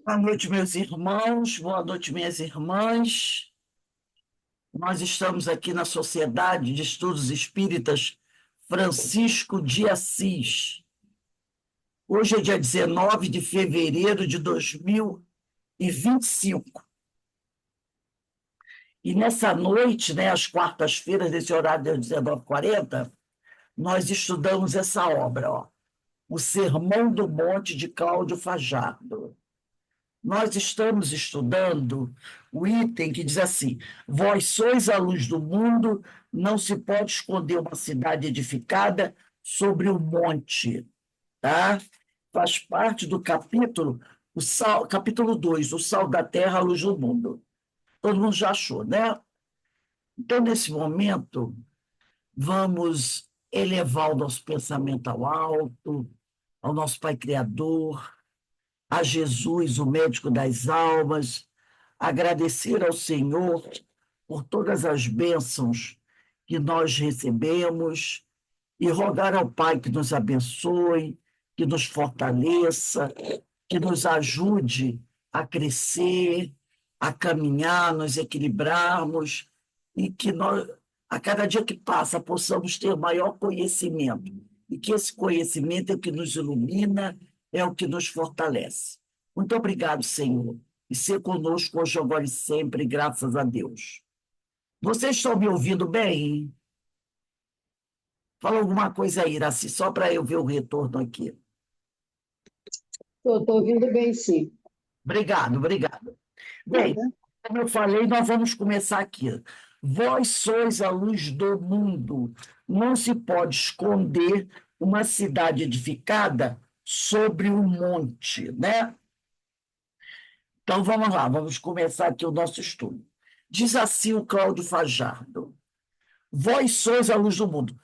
Boa noite, meus irmãos, boa noite, minhas irmãs. Nós estamos aqui na Sociedade de Estudos Espíritas Francisco de Assis. Hoje é dia 19 de fevereiro de 2025. E nessa noite, né, às quartas-feiras, nesse horário das 19h40, nós estudamos essa obra, ó, O Sermão do Monte de Cláudio Fajardo. Nós estamos estudando o item que diz assim: Vós sois a luz do mundo, não se pode esconder uma cidade edificada sobre um monte. Tá? Faz parte do capítulo, capítulo 2, o sal da terra, a luz do mundo. Todo mundo já achou, né? Então, nesse momento, vamos elevar o nosso pensamento ao alto, ao nosso Pai Criador, a Jesus, o médico das almas, agradecer ao Senhor por todas as bênçãos que nós recebemos e rogar ao Pai que nos abençoe, que nos fortaleça, que nos ajude a crescer, a caminhar, nos equilibrarmos e que nós, a cada dia que passa, possamos ter maior conhecimento e que esse conhecimento é o que nos ilumina, é o que nos fortalece. Muito obrigado, Senhor, e ser conosco hoje, agora e sempre, graças a Deus. Vocês estão me ouvindo bem? Fala alguma coisa aí, Iraci, só para eu ver o retorno aqui. Estou ouvindo bem, sim. Obrigado, obrigado. Bem, Nada. como eu falei, nós vamos começar aqui. Vós sois a luz do mundo. Não se pode esconder uma cidade edificada sobre um monte, né? Então vamos lá, vamos começar aqui o nosso estudo. Diz assim o Cláudio Fajardo: Vós sois a luz do mundo.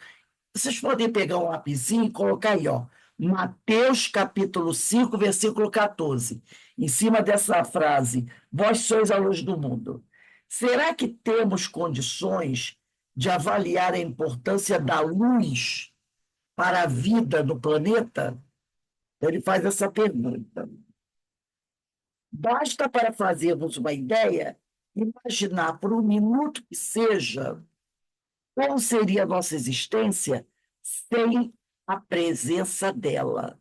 Vocês podem pegar um lapisinho e colocar aí, ó, Mateus capítulo 5, versículo 14. Em cima dessa frase, vós sois a luz do mundo. Será que temos condições de avaliar a importância da luz para a vida no planeta? Ele faz essa pergunta. Basta para fazermos uma ideia, imaginar por um minuto que seja como seria a nossa existência sem a presença dela.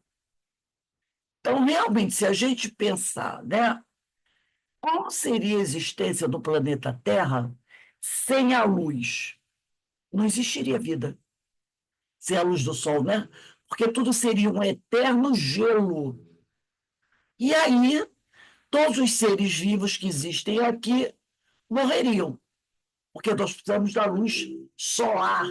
Então, realmente, se a gente pensar, né, como seria a existência do planeta Terra sem a luz? Não existiria vida. Sem a luz do Sol, né? Porque tudo seria um eterno gelo. E aí, todos os seres vivos que existem aqui morreriam, porque nós precisamos da luz solar.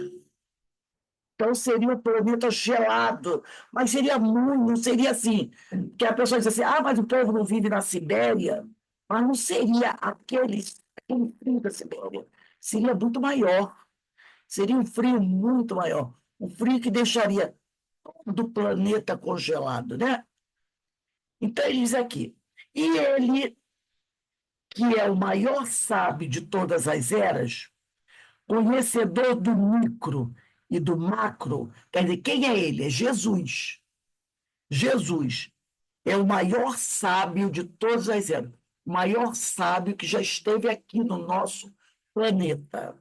Então seria um planeta gelado, mas seria muito, não seria assim, que a pessoa diz assim, ah, mas o povo não vive na Sibéria, mas não seria aquele frio da Sibéria, seria muito maior, seria um frio muito maior, um frio que deixaria todo o planeta congelado, né? Então ele diz aqui, e ele, que é o maior sábio de todas as eras, conhecedor do micro e do macro, quer dizer, quem é ele? É Jesus. Jesus é o maior sábio de todas as eras, o maior sábio que já esteve aqui no nosso planeta.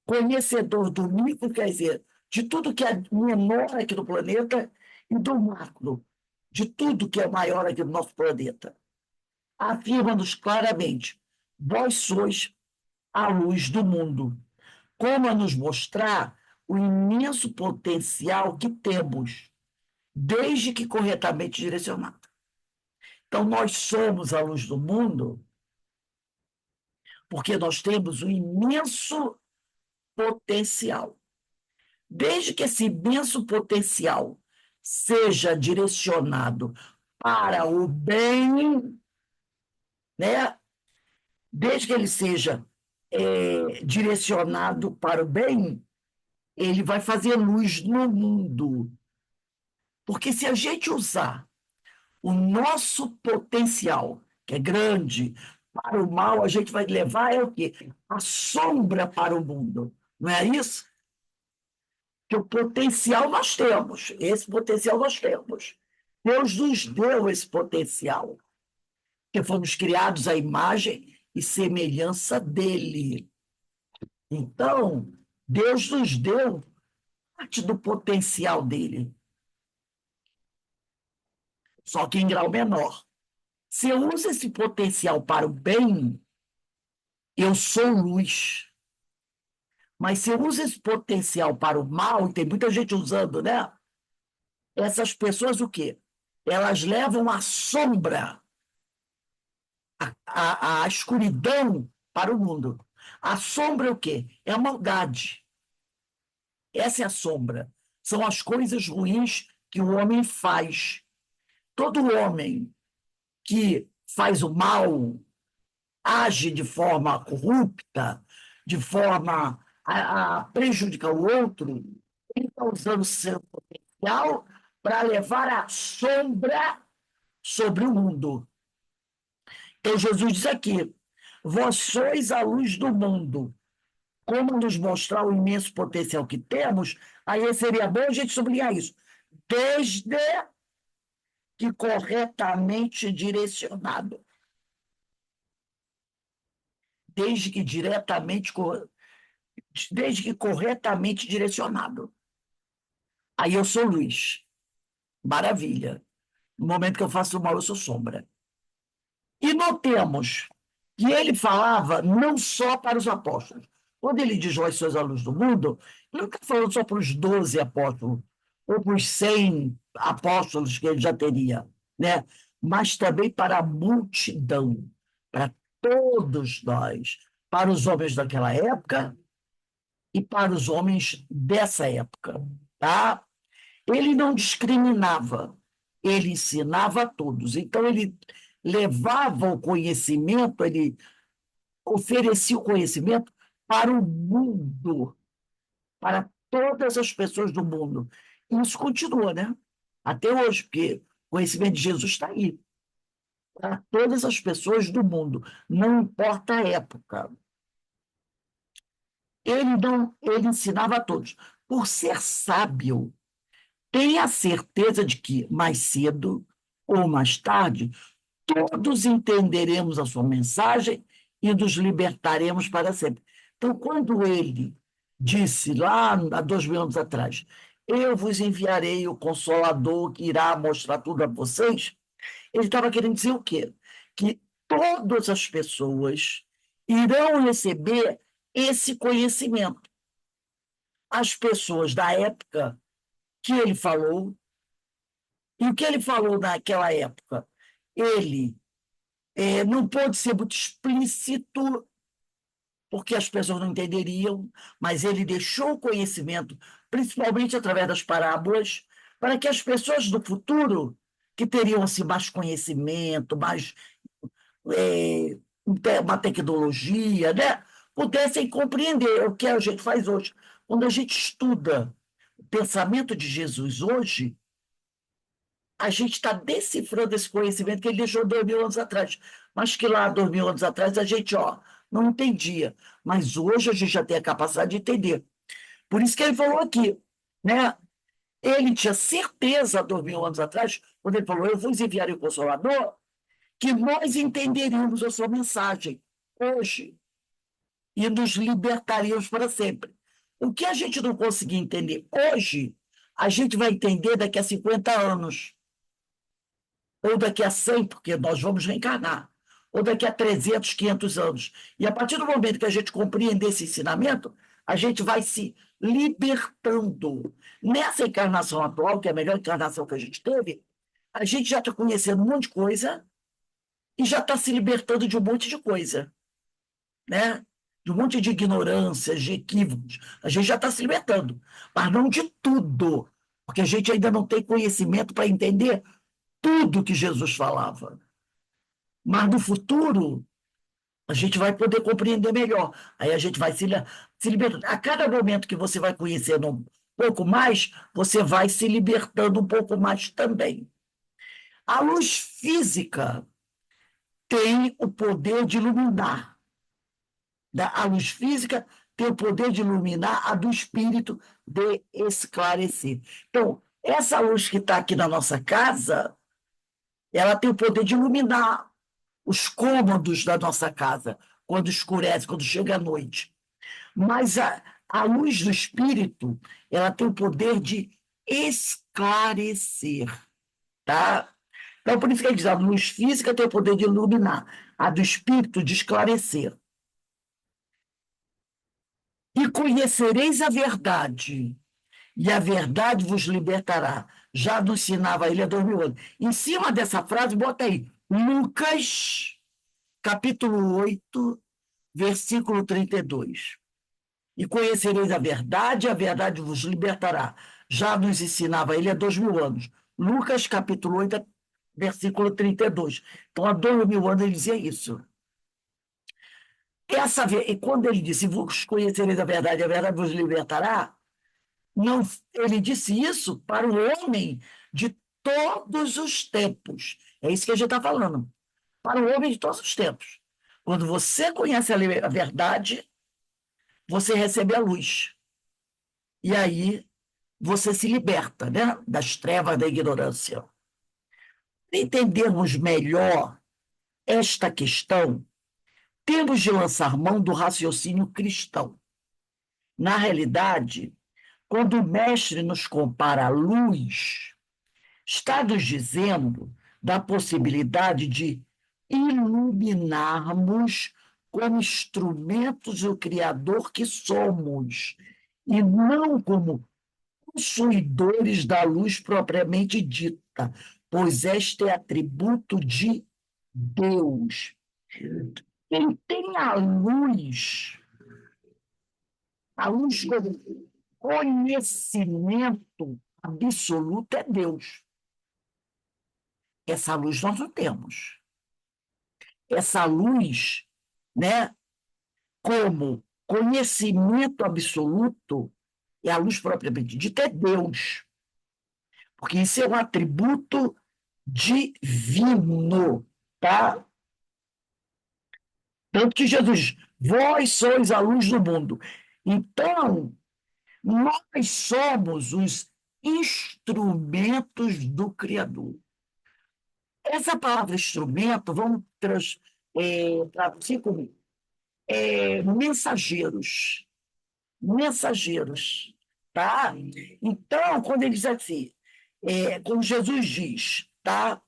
Conhecedor do micro, quer dizer, de tudo que é menor aqui no planeta, e do macro, de tudo que é maior aqui no nosso planeta. Afirma-nos claramente: vós sois a luz do mundo, como a nos mostrar o imenso potencial que temos, desde que corretamente direcionado. Então, nós somos a luz do mundo porque nós temos um imenso potencial. Desde que esse imenso potencial seja direcionado para o bem, né? Desde que ele seja direcionado para o bem, ele vai fazer luz no mundo. Porque se a gente usar o nosso potencial, que é grande, para o mal, a gente vai levar é o quê? A sombra para o mundo. Não é isso? Que o potencial nós temos. Esse potencial nós temos. Deus nos deu esse potencial. que fomos criados à imagem e semelhança dele. Então, Deus nos deu parte do potencial dele, só que em grau menor. Se eu uso esse potencial para o bem, eu sou luz. Mas se eu uso esse potencial para o mal, e tem muita gente usando, né? Essas pessoas, o quê? Elas levam a sombra, a escuridão para o mundo. A sombra é o quê? É a maldade. Essa é a sombra. São as coisas ruins que o homem faz. Todo homem que faz o mal, age de forma corrupta, de forma a prejudicar o outro, ele está usando seu potencial para levar a sombra sobre o mundo. Então, Jesus diz aqui: vós sois a luz do mundo. Como nos mostrar o imenso potencial que temos, aí seria bom a gente sublinhar isso. Desde que corretamente direcionado. Desde que desde que corretamente direcionado. Aí eu sou luz. Maravilha. No momento que eu faço o mal, eu sou sombra. E notemos que ele falava não só para os apóstolos. Quando ele diz vós sois a luz do mundo, ele não está falando só para os 12 apóstolos, ou para os 100 apóstolos que ele já teria, né? Mas também para a multidão, para todos nós, para os homens daquela época e para os homens dessa época, tá? Ele não discriminava, ele ensinava a todos. Então, ele levava o conhecimento, ele oferecia o conhecimento para o mundo, para todas as pessoas do mundo. E isso continua, né? Até hoje, porque o conhecimento de Jesus está aí, para todas as pessoas do mundo, não importa a época. Ele ensinava a todos. Por ser sábio, tenha certeza de que mais cedo ou mais tarde todos entenderemos a sua mensagem e nos libertaremos para sempre. Então, quando ele disse lá há 2000 anos atrás, eu vos enviarei o Consolador que irá mostrar tudo a vocês, ele estava querendo dizer o quê? Que todas as pessoas irão receber esse conhecimento. As pessoas da época que ele falou, e o que ele falou naquela época? Ele não pôde ser muito explícito, porque as pessoas não entenderiam, mas ele deixou o conhecimento, principalmente através das parábolas, para que as pessoas do futuro, que teriam assim, mais conhecimento, mais é, uma tecnologia, né, pudessem compreender o que a gente faz hoje. Quando a gente estuda o pensamento de Jesus hoje, a gente está decifrando esse conhecimento que ele deixou 2000 anos atrás, mas que lá 2000 anos atrás a gente não entendia, mas hoje a gente já tem a capacidade de entender. Por isso que ele falou aqui, né? Ele tinha certeza 2000 anos atrás, quando ele falou, eu vos enviarei o Consolador, que nós entenderíamos a sua mensagem hoje e nos libertaríamos para sempre. O que a gente não conseguir entender hoje, a gente vai entender daqui a 50 anos. Ou daqui a 100, porque nós vamos reencarnar, ou daqui a 300, 500 anos. E a partir do momento que a gente compreender esse ensinamento, a gente vai se libertando. Nessa encarnação atual, que é a melhor encarnação que a gente teve, a gente já está conhecendo um monte de coisa e já está se libertando de um monte de coisa, né? De um monte de ignorâncias, de equívocos. A gente já está se libertando, mas não de tudo, porque a gente ainda não tem conhecimento para entender tudo que Jesus falava. Mas no futuro, a gente vai poder compreender melhor. Aí a gente vai se libertar. A cada momento que você vai conhecendo um pouco mais, você vai se libertando um pouco mais também. A luz física tem o poder de iluminar. A luz física tem o poder de iluminar, a do espírito de esclarecer. Então, essa luz que está aqui na nossa casa, ela tem o poder de iluminar os cômodos da nossa casa, quando escurece, quando chega a noite. Mas a luz do Espírito, ela tem o poder de esclarecer, tá? Então, por isso que ele diz, a luz física tem o poder de iluminar, a do Espírito de esclarecer. E conhecereis a verdade, e a verdade vos libertará. Já nos ensinava ele há 2000 anos. Em cima dessa frase, bota aí, Lucas, capítulo 8, versículo 32. E conhecereis a verdade vos libertará. Já nos ensinava ele há 2000 anos. Lucas, capítulo 8, versículo 32. Então, há 2000 anos ele dizia isso. E quando ele disse, vos conhecereis a verdade vos libertará, não, ele disse isso para o homem de todos os tempos. É isso que a gente está falando. Para o homem de todos os tempos. Quando você conhece a verdade, você recebe a luz. E aí você se liberta, né, das trevas da ignorância. Para entendermos melhor esta questão, temos de lançar mão do raciocínio cristão. Na realidade, quando o mestre nos compara a luz, está nos dizendo da possibilidade de iluminarmos como instrumentos do Criador que somos, e não como possuidores da luz propriamente dita, pois este é atributo de Deus. Quem tem a luz como conhecimento absoluto é Deus. Essa luz nós não temos. Essa luz, né, como conhecimento absoluto, é a luz propriamente dita, é Deus. Porque isso é um atributo divino, tá? Tanto que Jesus, vós sois a luz do mundo. Então, nós somos os instrumentos do Criador. Essa palavra instrumento, vamos traduzir comigo, mensageiros. Mensageiros, tá? Então, quando ele diz assim, quando Jesus diz, tá,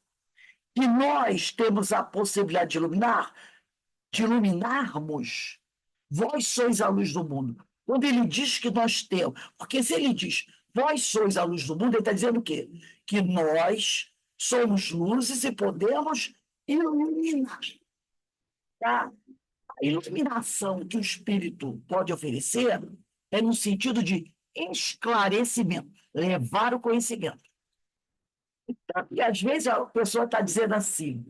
que nós temos a possibilidade de iluminarmos, vós sois a luz do mundo. Quando ele diz que nós temos, porque se ele diz, vós sois a luz do mundo, ele está dizendo o quê? Que nós somos luzes e podemos iluminar, tá? A iluminação que o Espírito pode oferecer é no sentido de esclarecimento, levar o conhecimento. E às vezes a pessoa está dizendo assim,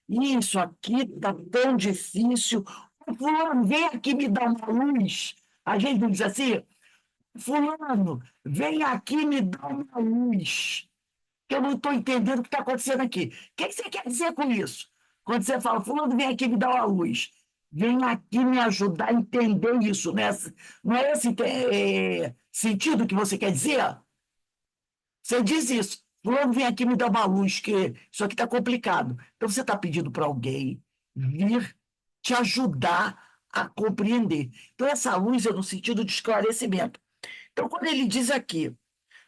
isso aqui está tão difícil, fulano, vem aqui me dar uma luz. A gente diz assim, fulano, vem aqui me dar uma luz, que eu não estou entendendo o que está acontecendo aqui. O que você quer dizer com isso? Quando você fala, fulano, vem aqui me dar uma luz. Vem aqui me ajudar a entender isso. Não é esse sentido que você quer dizer? Você diz isso. Fulano, vem aqui me dar uma luz, que isso aqui está complicado. Então, você está pedindo para alguém vir te ajudar a compreender. Então, essa luz é no sentido de esclarecimento. Então, quando ele diz aqui,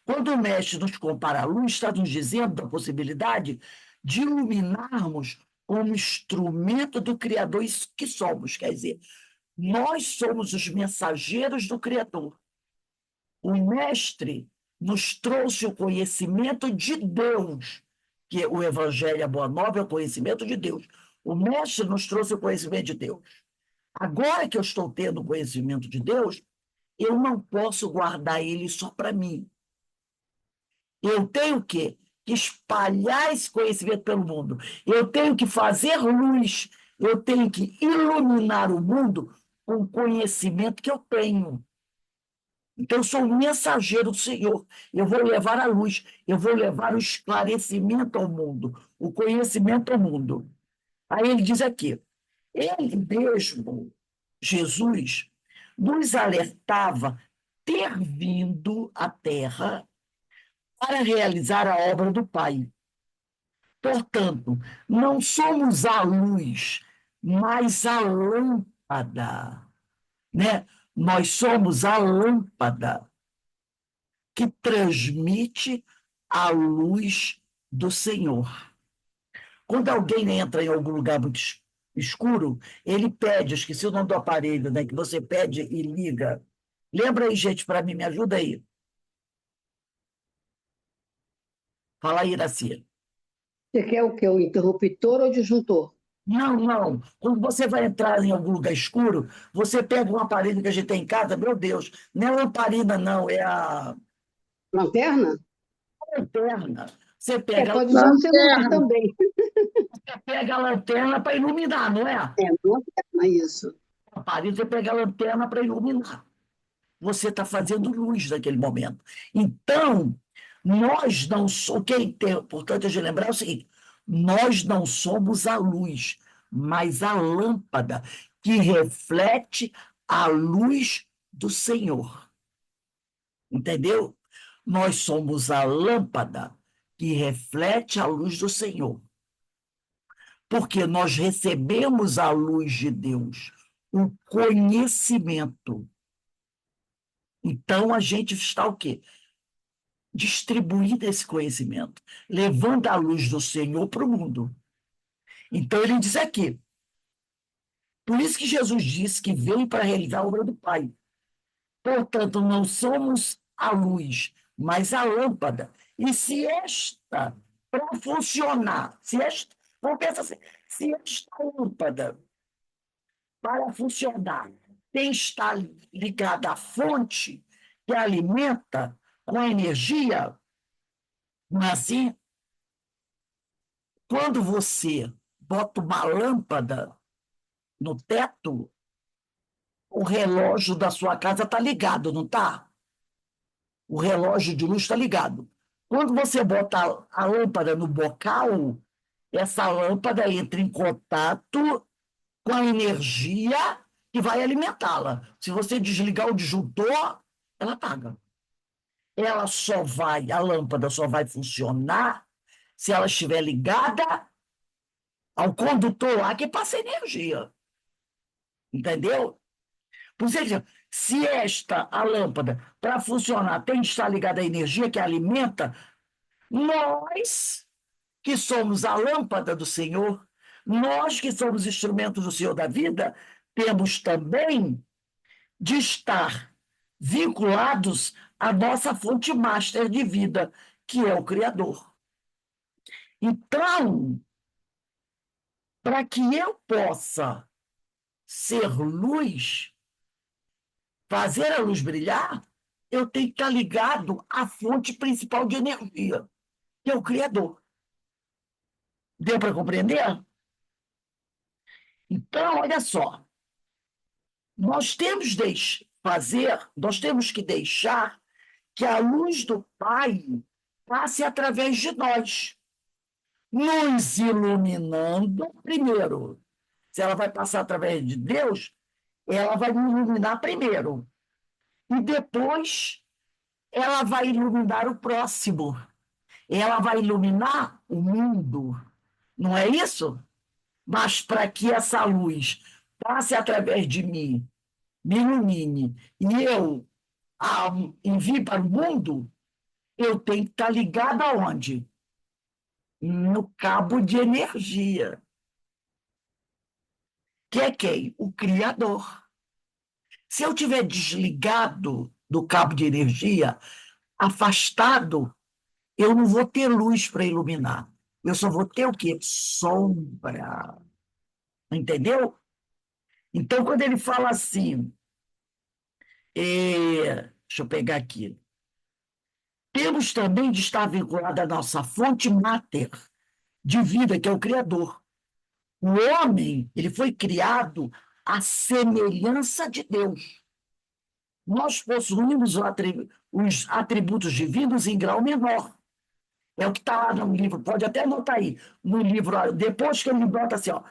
quando o mestre nos compara a luz, está nos dizendo da possibilidade de iluminarmos como instrumento do Criador que somos. Quer dizer, nós somos os mensageiros do Criador. O mestre nos trouxe o conhecimento de Deus, que o Evangelho, a Boa Nova, é o conhecimento de Deus. O mestre nos trouxe o conhecimento de Deus. Agora que eu estou tendo o conhecimento de Deus, eu não posso guardar ele só para mim. Eu tenho que espalhar esse conhecimento pelo mundo. Eu tenho que fazer luz. Eu tenho que iluminar o mundo com o conhecimento que eu tenho. Então, eu sou um mensageiro do Senhor. Eu vou levar a luz, eu vou levar o esclarecimento ao mundo, o conhecimento ao mundo. Aí ele diz aqui, ele mesmo, Jesus, nos alertava ter vindo à Terra para realizar a obra do Pai. Portanto, não somos a luz, mas a lâmpada, né? Nós somos a lâmpada que transmite a luz do Senhor. Quando alguém entra em algum lugar muito escuro, ele pede, esqueci o nome do aparelho, né, que você pede e liga. Lembra aí, gente, para mim, me ajuda aí. Fala aí, Iraci. Você quer o quê? O interruptor ou o disjuntor? Não, não. Quando você vai entrar em algum lugar escuro, você pega um aparelho que a gente tem em casa, meu Deus, não é lamparina, não, é a Lanterna? lanterna. Você É, pega, pode ser um celular Lanterna. também. você pega a lanterna para iluminar, não é? É, lanterna, isso. O aparelho, você pega a lanterna para iluminar. Você está fazendo luz naquele momento. Então, nós não somos. O que é importante a gente lembrar é o seguinte: nós não somos a luz, mas a lâmpada que reflete a luz do Senhor. Entendeu? Nós somos a lâmpada que reflete a luz do Senhor. Porque nós recebemos a luz de Deus, o conhecimento. Então, a gente está o quê? Distribuindo esse conhecimento, levando a luz do Senhor para o mundo. Então, ele diz aqui, por isso que Jesus disse que veio para realizar a obra do Pai. Portanto, não somos a luz, mas a lâmpada. E se esta, para funcionar, se esta, vamos pensar assim, se esta lâmpada, para funcionar, tem que estar ligada à fonte que alimenta com a energia, não é assim? Quando você bota uma lâmpada no teto, o relógio da sua casa está ligado, não está? O relógio de luz está ligado. Quando você bota a lâmpada no bocal, essa lâmpada entra em contato com a energia que vai alimentá-la. Se você desligar o disjuntor, ela apaga. A lâmpada só vai funcionar se ela estiver ligada ao condutor lá que passa energia. Entendeu? Por exemplo, se a lâmpada, para funcionar, tem que estar ligada à energia que alimenta, nós que somos a lâmpada do Senhor, nós que somos instrumentos do Senhor da vida, temos também de estar vinculados à nossa fonte master de vida, que é o Criador. Então, para que eu possa ser luz, fazer a luz brilhar, eu tenho que estar ligado à fonte principal de energia, que é o Criador. Deu para compreender? Então, olha só, nós temos que deixar que a luz do Pai passe através de nós, nos iluminando primeiro. Se ela vai passar através de Deus, ela vai me iluminar primeiro. E depois ela vai iluminar o próximo. Ela vai iluminar o mundo. Não é isso? Mas para que essa luz passe através de mim, me ilumine, e eu a envie para o mundo, eu tenho que estar ligado aonde? No cabo de energia. Que é quem? O Criador. Se eu tiver desligado do cabo de energia, afastado, eu não vou ter luz para iluminar. Eu só vou ter o quê? Sombra. Entendeu? Então, quando ele fala assim, deixa eu pegar aqui, temos também de estar vinculado à nossa fonte máter de vida, que é o Criador. O homem, ele foi criado à semelhança de Deus. Nós possuímos os atributos divinos em grau menor. É o que está lá no livro, pode até anotar aí, no livro, depois que ele bota assim, ó,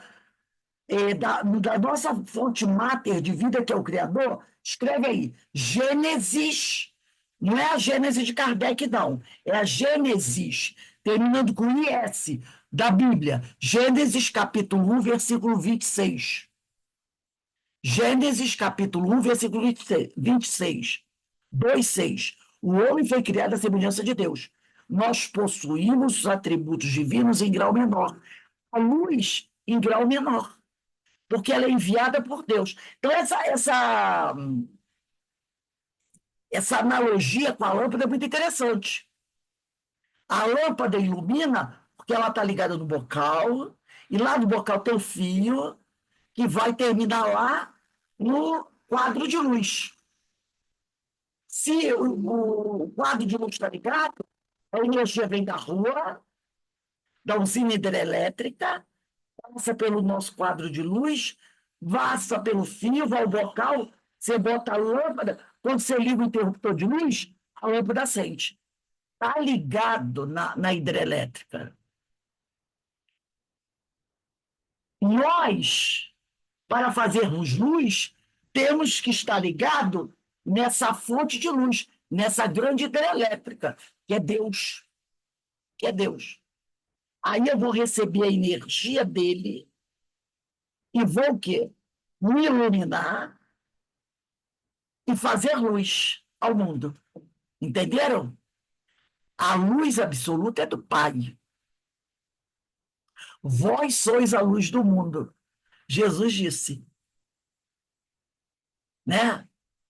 da nossa fonte máter de vida, que é o Criador, escreve aí, Gênesis, não é a Gênesis de Kardec, não, é a Gênesis, terminando com IS, da Bíblia. Gênesis capítulo 1, versículo 26. Gênesis capítulo 1, versículo 26. 2:6. O homem foi criado à semelhança de Deus. Nós possuímos os atributos divinos em grau menor. A luz em grau menor, porque ela é enviada por Deus. Então, essa analogia com a lâmpada é muito interessante. A lâmpada ilumina porque ela está ligada no bocal, e lá no bocal tem o fio que vai terminar lá no quadro de luz. Se o quadro de luz está ligado, a energia vem da rua, da usina hidrelétrica, passa pelo nosso quadro de luz, passa pelo fio, vai ao bocal, você bota a lâmpada, quando você liga o interruptor de luz, a lâmpada acende. Está ligado na hidrelétrica. Nós, para fazermos luz, temos que estar ligado nessa fonte de luz, nessa grande hidrelétrica, que é Deus. Que é Deus. Aí eu vou receber a energia dele e vou o quê? Me iluminar e fazer luz ao mundo. Entenderam? A luz absoluta é do Pai. Vós sois a luz do mundo. Jesus disse, né?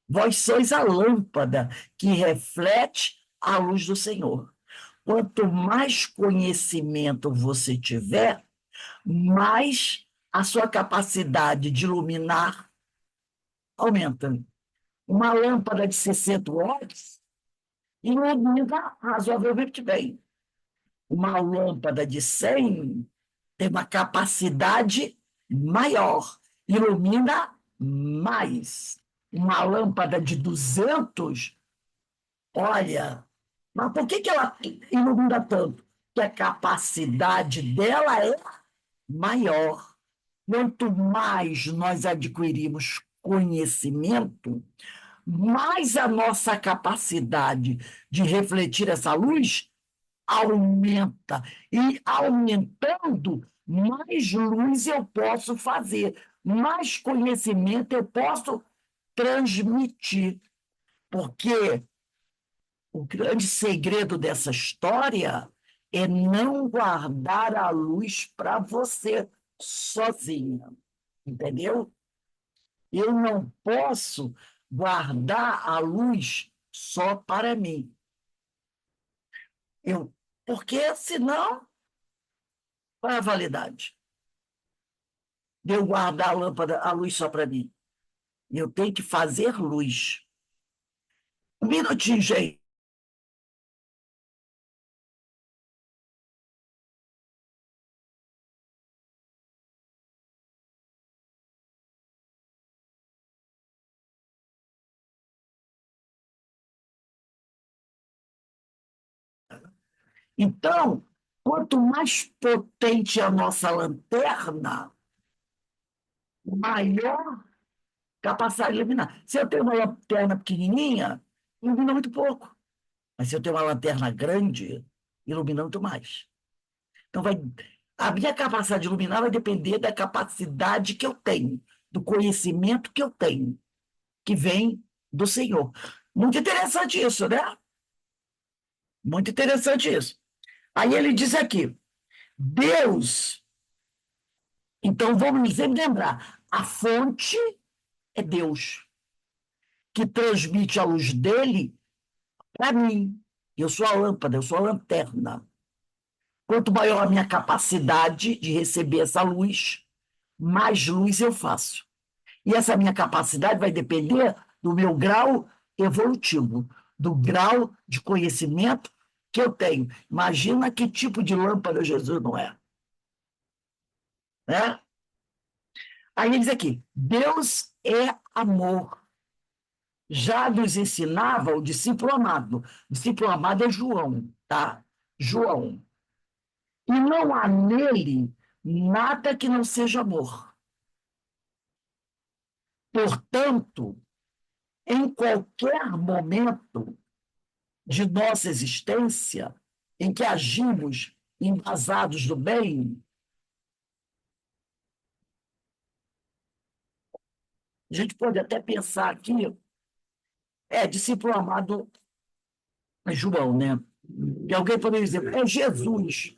Vós sois a lâmpada que reflete a luz do Senhor. Quanto mais conhecimento você tiver, mais a sua capacidade de iluminar aumenta. Uma lâmpada de 60 watts ilumina razoavelmente bem. Uma lâmpada de 100 tem uma capacidade maior, ilumina mais. Uma lâmpada de 200, olha, mas por que ela ilumina tanto? Porque a capacidade dela é maior. Quanto mais nós adquirimos conhecimento, mais a nossa capacidade de refletir essa luz aumenta. E aumentando, mais luz eu posso fazer, mais conhecimento eu posso transmitir. Porque o grande segredo dessa história é não guardar a luz para você sozinha. Entendeu? Eu não posso guardar a luz só para mim. Porque, senão, qual é a validade de eu guardar a lâmpada, a luz só para mim? Eu tenho que fazer luz. Um minutinho, gente. Então, quanto mais potente a nossa lanterna, maior capacidade de iluminar. Se eu tenho uma lanterna pequenininha, ilumina muito pouco. Mas se eu tenho uma lanterna grande, ilumina muito mais. Então, a minha capacidade de iluminar vai depender da capacidade que eu tenho, do conhecimento que eu tenho, que vem do Senhor. Muito interessante isso, né? Muito interessante isso. Aí ele diz aqui, Deus. Então, vamos sempre lembrar, a fonte é Deus, que transmite a luz dele para mim. Eu sou a lâmpada, eu sou a lanterna. Quanto maior a minha capacidade de receber essa luz, mais luz eu faço. E essa minha capacidade vai depender do meu grau evolutivo, do grau de conhecimento que eu tenho. Imagina que tipo de lâmpada Jesus não é. Né? Aí ele diz aqui, Deus é amor. Já nos ensinava o discípulo amado. O discípulo amado é João, tá? João. E não há nele nada que não seja amor. Portanto, em qualquer momento de nossa existência em que agimos embasados do bem, a gente pode até pensar aqui, discípulo amado é João, né? E alguém poderia dizer, é Jesus.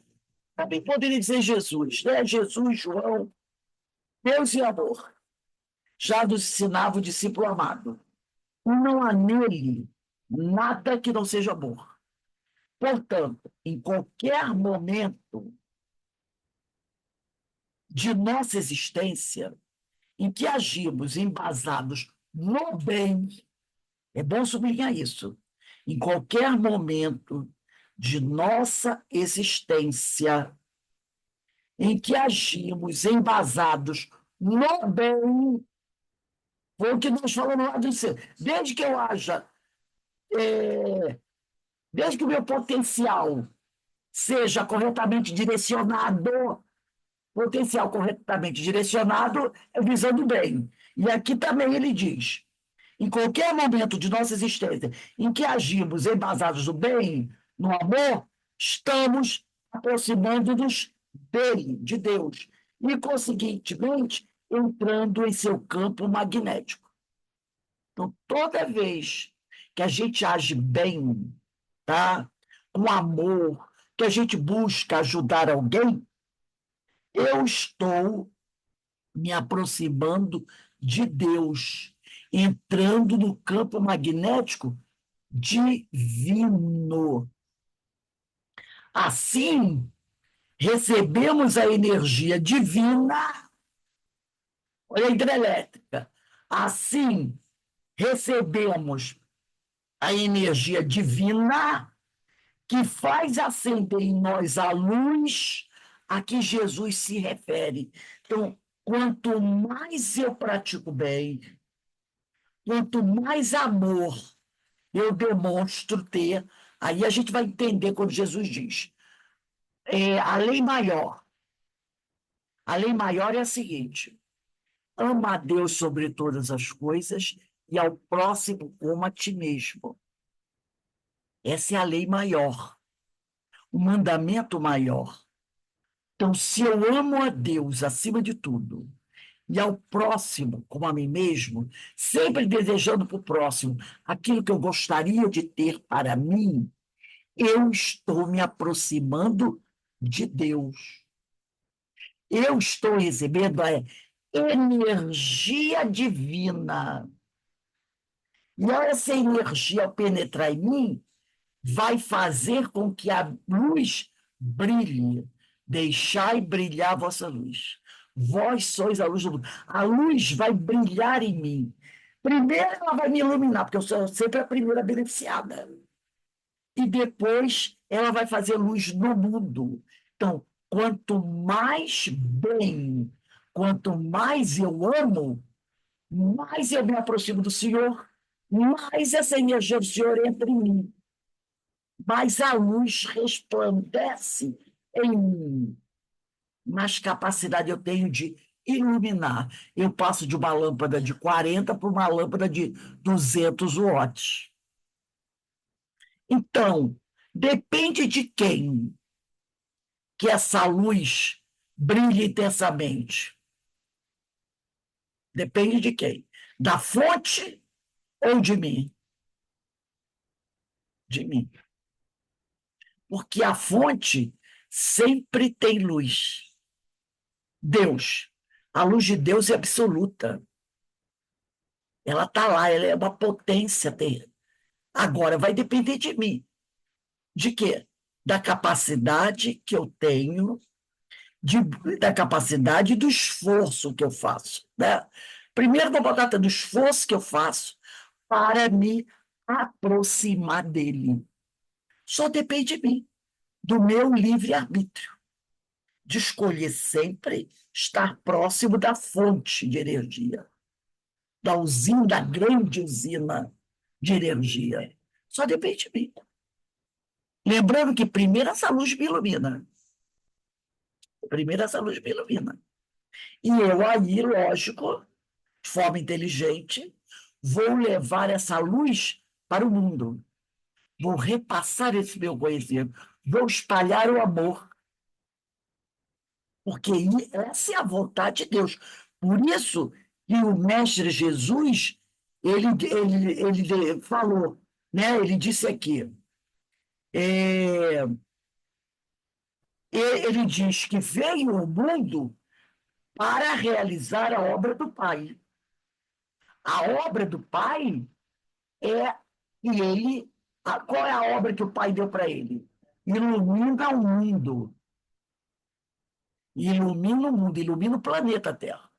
Também poderia dizer Jesus, né? Jesus, João, Deus e amor. Já nos ensinava o discípulo amado. Não há nele nada que não seja amor. Portanto, em qualquer momento de nossa existência, em que agimos embasados no bem, é bom sublinhar isso, em qualquer momento de nossa existência, em que agimos embasados no bem, foi o que nós falamos lá do ser. Desde que eu haja, desde que o meu potencial seja corretamente direcionado, potencial corretamente direcionado é visando o bem. E aqui também ele diz, em qualquer momento de nossa existência em que agimos embasados no bem, no amor, estamos aproximando-nos dele, de Deus, e, conseguintemente, entrando em seu campo magnético. Então, toda vez que a gente age bem, tá? Com amor, que a gente busca ajudar alguém, eu estou me aproximando de Deus, entrando no campo magnético divino. Assim, recebemos a energia divina, olha a hidrelétrica. Assim, recebemos a energia divina que faz acender em nós a luz a que Jesus se refere. Então, quanto mais eu pratico bem, quanto mais amor eu demonstro ter, aí a gente vai entender quando Jesus diz, a lei maior. A lei maior é a seguinte: ama a Deus sobre todas as coisas e ao próximo como a ti mesmo. Essa é a lei maior, o mandamento maior. Então, se eu amo a Deus acima de tudo e ao próximo como a mim mesmo, sempre desejando para o próximo aquilo que eu gostaria de ter para mim, eu estou me aproximando de Deus. Eu estou recebendo a energia divina. E essa energia, ao penetrar em mim, vai fazer com que a luz brilhe. Deixai brilhar a vossa luz. Vós sois a luz do mundo. A luz vai brilhar em mim. Primeiro ela vai me iluminar, porque eu sou sempre a primeira beneficiada. E depois ela vai fazer luz no mundo. Então, quanto mais bem, quanto mais eu amo, mais eu me aproximo do Senhor, mais essa energia do Senhor entra em mim, mais a luz resplandece em mim, mais capacidade eu tenho de iluminar. Eu passo de uma lâmpada de 40 para uma lâmpada de 200 watts. Então, depende de quem que essa luz brilhe intensamente. Depende de quem? Da fonte ou de mim? De mim. Porque a fonte sempre tem luz. Deus. A luz de Deus é absoluta. Ela está lá, ela é uma potência. Agora, vai depender de mim. De quê? Da capacidade que eu tenho, da capacidade e do esforço que eu faço. Né? Primeiro, vou botar do esforço que eu faço para me aproximar dele. Só depende de mim, do meu livre-arbítrio, de escolher sempre estar próximo da fonte de energia, da usina, da grande usina de energia. Só depende de mim. Lembrando que primeiro essa luz me ilumina. Primeiro essa luz me ilumina. E eu aí, lógico, de forma inteligente, vou levar essa luz para o mundo. Vou repassar esse meu conhecimento. Vou espalhar o amor. Porque essa é a vontade de Deus. Por isso que o Mestre Jesus, ele falou, né? Ele disse aqui, é, ele diz que veio ao mundo para realizar a obra do Pai. A obra do Pai é que ele. Qual é a obra que o Pai deu para ele? Ilumina o mundo. Ilumina o mundo, ilumina o planeta Terra.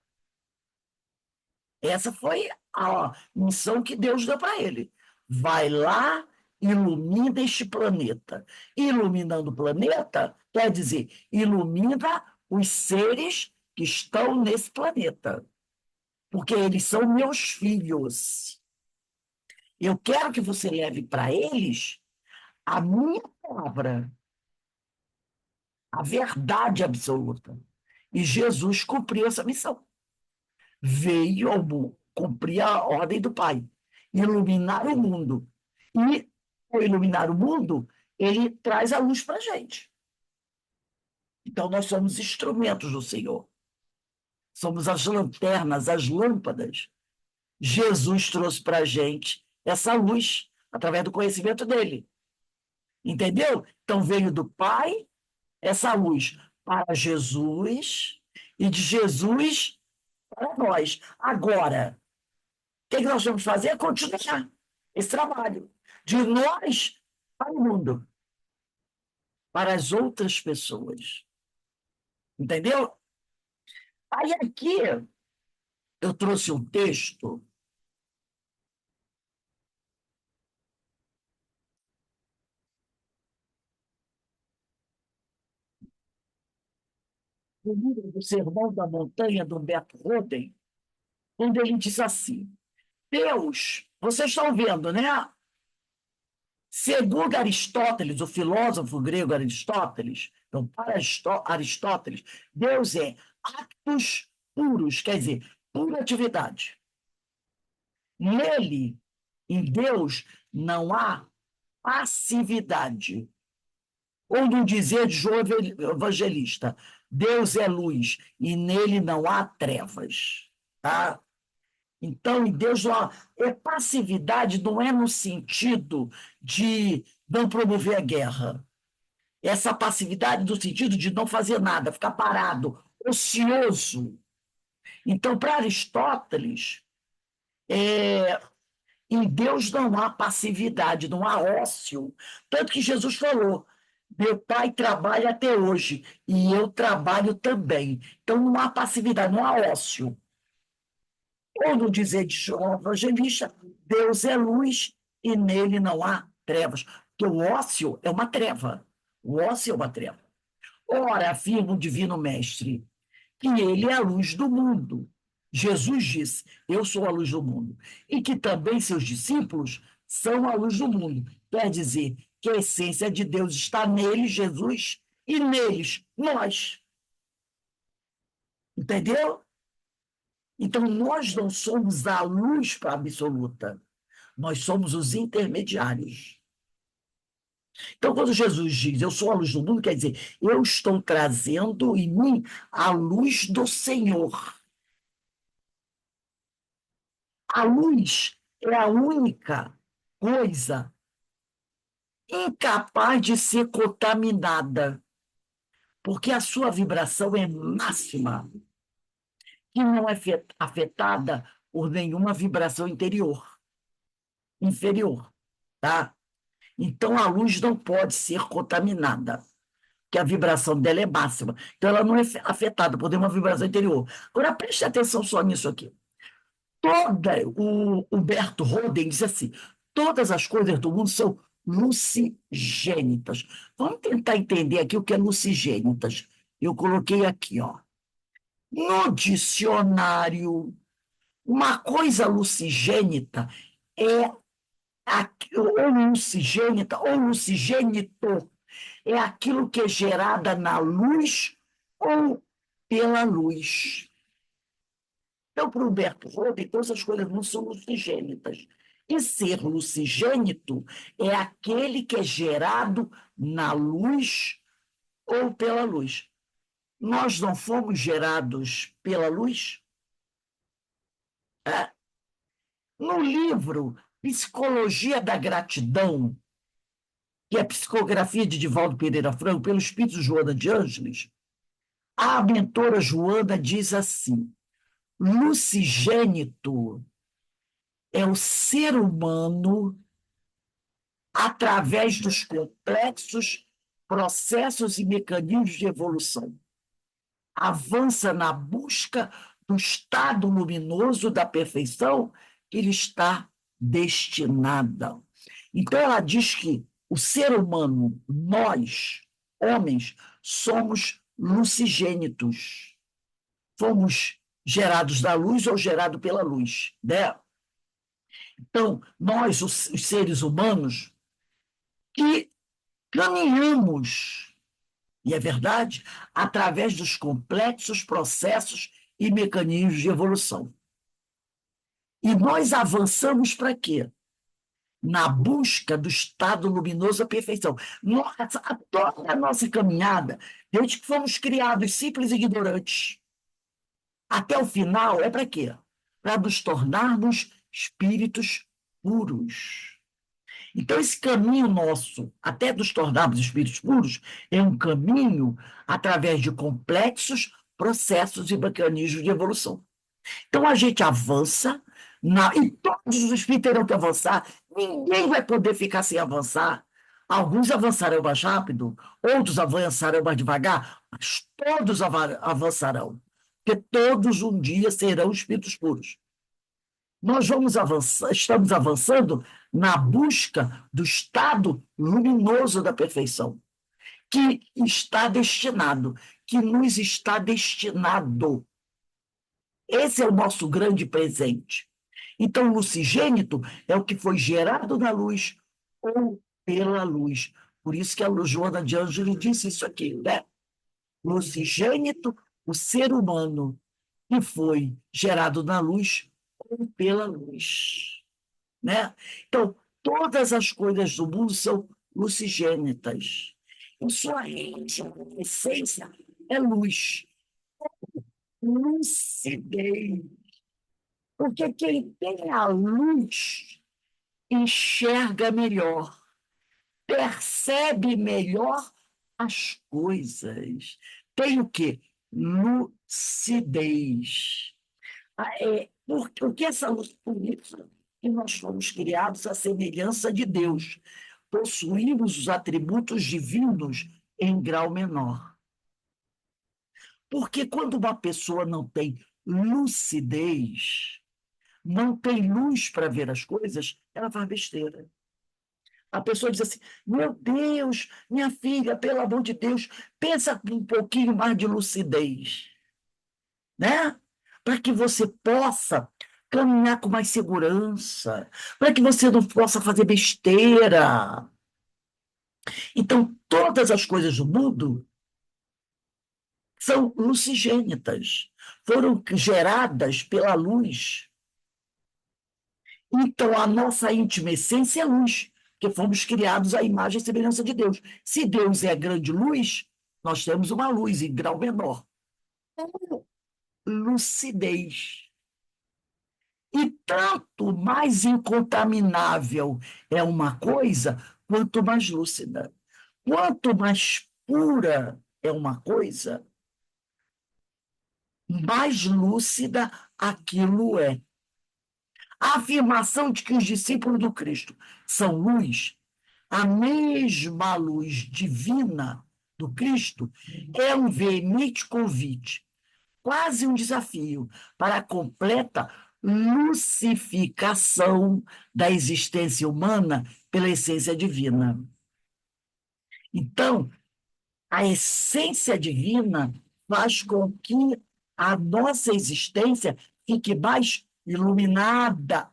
Essa foi a missão que Deus deu para ele. Vai lá, ilumina este planeta. Iluminando o planeta, quer dizer, ilumina os seres que estão nesse planeta. Porque eles são meus filhos. Eu quero que você leve para eles a minha palavra, a verdade absoluta. E Jesus cumpriu essa missão. Veio ao mundo, cumprir a ordem do Pai, iluminar o mundo. E, ao iluminar o mundo, ele traz a luz para a gente. Então, nós somos instrumentos do Senhor. Somos as lanternas, as lâmpadas. Jesus trouxe para a gente essa luz através do conhecimento dele. Entendeu? Então, veio do Pai essa luz para Jesus e de Jesus para nós. Agora, o que nós vamos fazer é continuar esse trabalho de nós para o mundo, para as outras pessoas. Entendeu? Aí aqui eu trouxe um texto do livro do Sermão da Montanha, do Humberto Roden, onde ele diz assim: Deus, vocês estão vendo, né? Segundo Aristóteles, o filósofo grego Aristóteles, então, para Aristóteles, Deus é actos puros, quer dizer, pura atividade. Nele, em Deus, não há passividade. Ou no dizer de João Evangelista, Deus é luz e nele não há trevas. Tá? Então, em Deus, passividade não é no sentido de não promover a guerra. Essa passividade no sentido de não fazer nada, ficar parado, ocioso. Então, para Aristóteles, em Deus não há passividade, não há ócio. Tanto que Jesus falou: meu pai trabalha até hoje e eu trabalho também. Então não há passividade, não há ócio. Ou no dizer de João Evangelista, Deus é luz e nele não há trevas. Porque o ócio é uma treva. O ócio é uma treva. Ora, afirma o Divino Mestre, que ele é a luz do mundo. Jesus disse: eu sou a luz do mundo. E que também seus discípulos são a luz do mundo. Quer dizer que a essência de Deus está nele, Jesus, e neles, nós. Entendeu? Então, nós não somos a luz absoluta. Nós somos os intermediários. Então, quando Jesus diz, eu sou a luz do mundo, quer dizer, eu estou trazendo em mim a luz do Senhor. A luz é a única coisa incapaz de ser contaminada, porque a sua vibração é máxima, que não é afetada por nenhuma vibração inferior, tá? Então a luz não pode ser contaminada, porque a vibração dela é máxima. Então ela não é afetada por nenhuma vibração interior. Agora preste atenção só nisso aqui. O Humberto Roden diz assim: todas as coisas do mundo são lucigênitas. Vamos tentar entender aqui o que é lucigênitas. Eu coloquei aqui, ó. No dicionário, uma coisa lucigênita é ou lucigênita ou lucigênito é aquilo que é gerada na luz ou pela luz. Então, para o Humberto Roden, todas as coisas não são lucigênitas. E ser lucigênito é aquele que é gerado na luz ou pela luz. Nós não fomos gerados pela luz? É. No livro Psicologia da Gratidão, que é a psicografia de Divaldo Pereira Franco, pelo espírito Joana de Ângeles, a mentora Joana diz assim: lucigênito é o ser humano através dos complexos processos e mecanismos de evolução. Avança na busca do estado luminoso da perfeição que lhe está destinada. Então, ela diz que o ser humano, nós, homens, somos lucigênitos. Fomos gerados da luz ou gerados pela luz, né? Então, nós, os seres humanos, que caminhamos, e é verdade, através dos complexos processos e mecanismos de evolução. E nós avançamos para quê? Na busca do estado luminoso da perfeição. Toda a nossa caminhada, desde que fomos criados simples e ignorantes, até o final, é para quê? Para nos tornarmos espíritos puros. Então, esse caminho nosso, até nos tornarmos espíritos puros, é um caminho através de complexos processos e mecanismos de evolução. Então, a gente avança, e todos os espíritos terão que avançar, ninguém vai poder ficar sem avançar. Alguns avançarão mais rápido, outros avançarão mais devagar, mas todos avançarão, porque todos um dia serão espíritos puros. Nós vamos avançar, estamos avançando na busca do estado luminoso da perfeição, que está destinado, que nos está destinado. Esse é o nosso grande presente. Então, o lucigênito é o que foi gerado na luz ou pela luz. Por isso que a Joana de Ângeles disse isso aqui, né? Lucigênito, o ser humano que foi gerado na luz ou pela luz, né? Então, todas as coisas do mundo são lucigênitas. Em sua essência, é luz. Lucidez. Porque quem tem a luz enxerga melhor, percebe melhor as coisas. Tem o quê? Lucidez. O que essa luz? Por isso que nós fomos criados à semelhança de Deus. Possuímos os atributos divinos em grau menor. Porque quando uma pessoa não tem lucidez, não tem luz para ver as coisas, ela faz besteira. A pessoa diz assim: meu Deus, minha filha, pelo amor de Deus, pensa com um pouquinho mais de lucidez, né? Para que você possa caminhar com mais segurança, para que você não possa fazer besteira. Então, todas as coisas do mundo são lucigênitas, foram geradas pela luz. Então, a nossa íntima essência é luz, porque fomos criados à imagem e semelhança de Deus. Se Deus é a grande luz, nós temos uma luz em grau menor. Lucidez. E tanto mais incontaminável é uma coisa, quanto mais lúcida. Quanto mais pura é uma coisa, mais lúcida aquilo é. A afirmação de que os discípulos do Cristo são luz, a mesma luz divina do Cristo, é um veemente convite, quase um desafio, para a completa lucificação da existência humana pela essência divina. Então, a essência divina faz com que a nossa existência fique mais iluminada,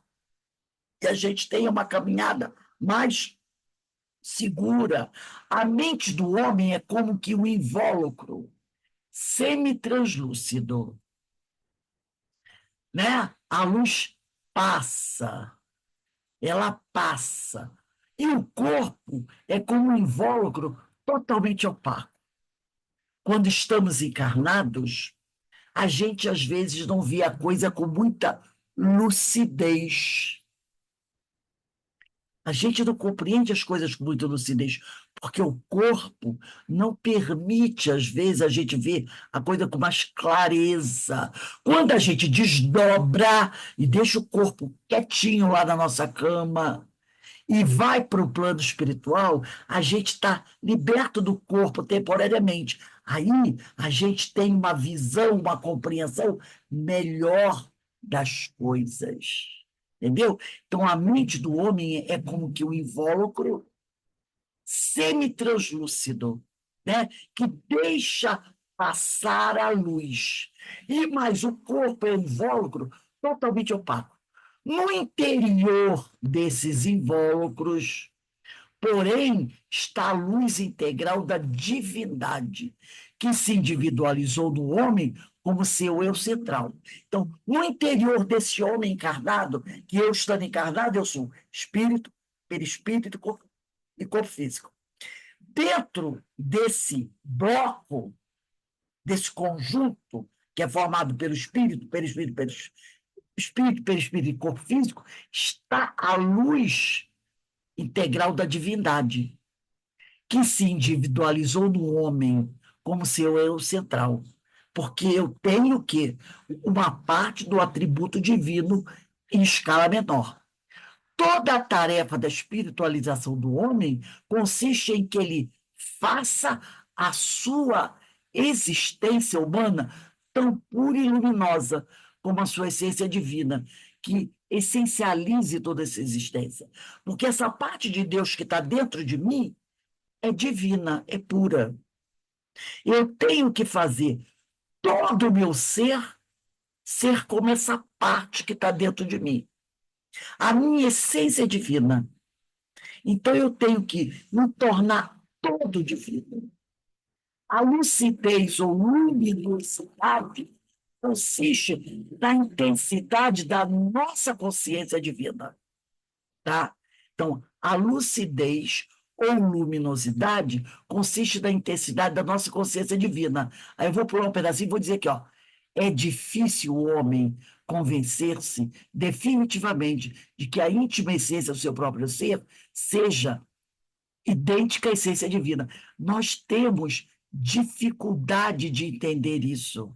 que a gente tenha uma caminhada mais segura. A mente do homem é como que um invólucro semitranslúcido, né? A luz passa, ela passa. E o corpo é como um invólucro totalmente opaco. quando estamos encarnados, a gente às vezes não vê a coisa com muita lucidez. A gente não compreende as coisas com muita lucidez, porque o corpo não permite, às vezes, a gente ver a coisa com mais clareza. Quando a gente desdobra e deixa o corpo quietinho lá na nossa cama e vai para o plano espiritual, a gente está liberto do corpo temporariamente. Aí a gente tem uma visão, uma compreensão melhor das coisas. Entendeu? Então, a mente do homem é como que um invólucro semitranslúcido, né? Que deixa passar a luz. Mas o corpo é um invólucro totalmente opaco. No interior desses invólucros, porém, está a luz integral da divindade, que se individualizou no homem como seu eu central. Então, no interior desse homem encarnado, que eu estando encarnado, eu sou espírito, perispírito e corpo físico. Dentro desse bloco, desse conjunto, que é formado pelo espírito, perispírito e corpo físico, está a luz integral da divindade, que se individualizou no homem como seu eu central. Porque eu tenho que uma parte do atributo divino em escala menor. Toda a tarefa da espiritualização do homem consiste em que ele faça a sua existência humana tão pura e luminosa como a sua essência divina, que essencialize toda essa existência. Porque essa parte de Deus que está dentro de mim é divina, é pura. Eu tenho que fazer todo o meu ser como essa parte que está dentro de mim. A minha essência é divina. Então eu tenho que me tornar todo divino. A lucidez ou luminosidade consiste na intensidade da nossa consciência divina. Tá? Então, a lucidez ou luminosidade consiste na intensidade da nossa consciência divina. Aí eu vou pular um pedacinho e vou dizer aqui, ó, é difícil o homem convencer-se definitivamente de que a íntima essência do seu próprio ser seja idêntica à essência divina. Nós temos dificuldade de entender isso.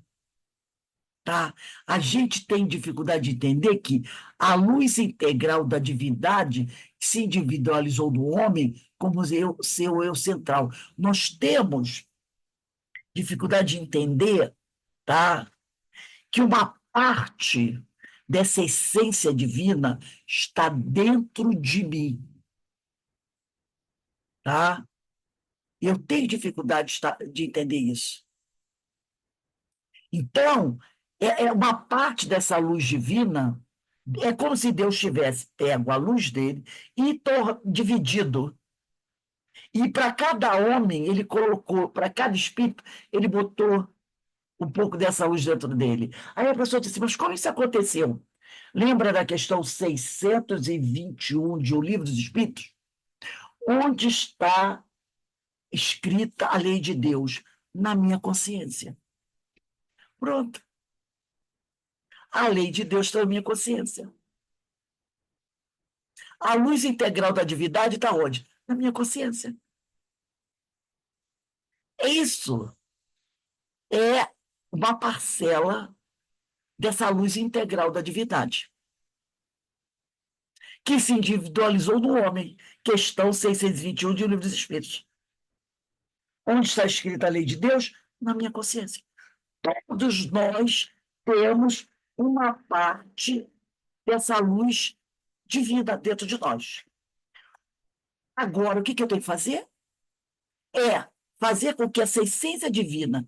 Tá? A gente tem dificuldade de entender que a luz integral da divindade se individualizou no homem como seu eu central. Nós temos dificuldade de entender, tá? Que uma parte dessa essência divina está dentro de mim. Tá? Eu tenho dificuldade de entender isso. Então, é uma parte dessa luz divina, é como se Deus tivesse pego a luz dele e dividido. E para cada homem, ele colocou, para cada espírito, ele botou um pouco dessa luz dentro dele. Aí a pessoa disse, mas como isso aconteceu? Lembra da questão 621 de O Livro dos Espíritos? Onde está escrita a lei de Deus? Na minha consciência. Pronto. A lei de Deus está na minha consciência. A luz integral da divindade está onde? Na minha consciência. Isso é uma parcela dessa luz integral da divindade, que se individualizou no homem. Questão 621 de O Livro dos Espíritos. Onde está escrita a lei de Deus? Na minha consciência. Todos nós temos uma parte dessa luz divina dentro de nós. Agora, o que eu tenho que fazer? É fazer com que essa essência divina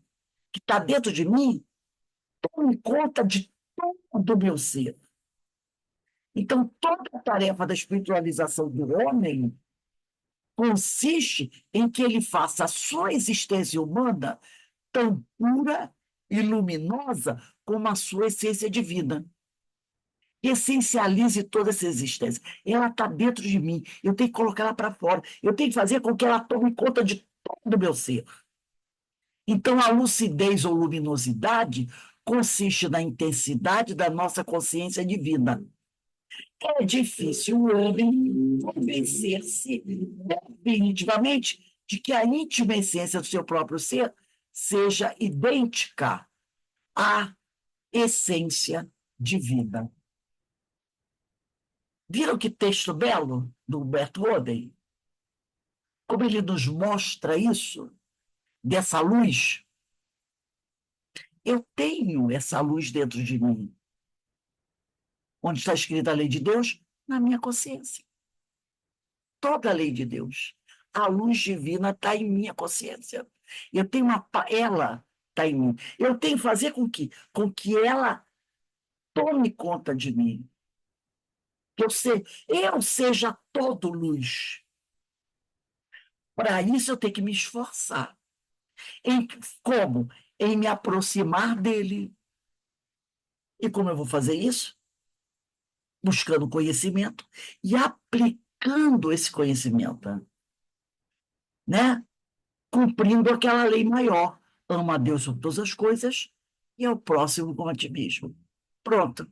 que está dentro de mim tome conta de todo o meu ser. Então, toda a tarefa da espiritualização do homem consiste em que ele faça a sua existência humana tão pura e luminosa como a sua essência divina. Essencialize toda essa existência. Ela está dentro de mim. Eu tenho que colocar ela para fora. Eu tenho que fazer com que ela tome conta de todo o meu ser. Então, a lucidez ou luminosidade consiste na intensidade da nossa consciência divina. É difícil o homem convencer-se definitivamente de que a íntima essência do seu próprio ser seja idêntica à essência divina. Viram que texto belo do Humberto Roden? Como ele nos mostra isso, dessa luz? Eu tenho essa luz dentro de mim. Onde está escrita a lei de Deus? Na minha consciência. Toda a lei de Deus. A luz divina está em minha consciência. Eu tenho ela está em mim. Eu tenho que fazer com que ela tome conta de mim. Que eu seja todo luz. Para isso eu tenho que me esforçar. Como? Em me aproximar dele. E como eu vou fazer isso? Buscando conhecimento e aplicando esse conhecimento, né? Cumprindo aquela lei maior. Ama a Deus sobre todas as coisas e ao próximo como a ti mesmo. Pronto.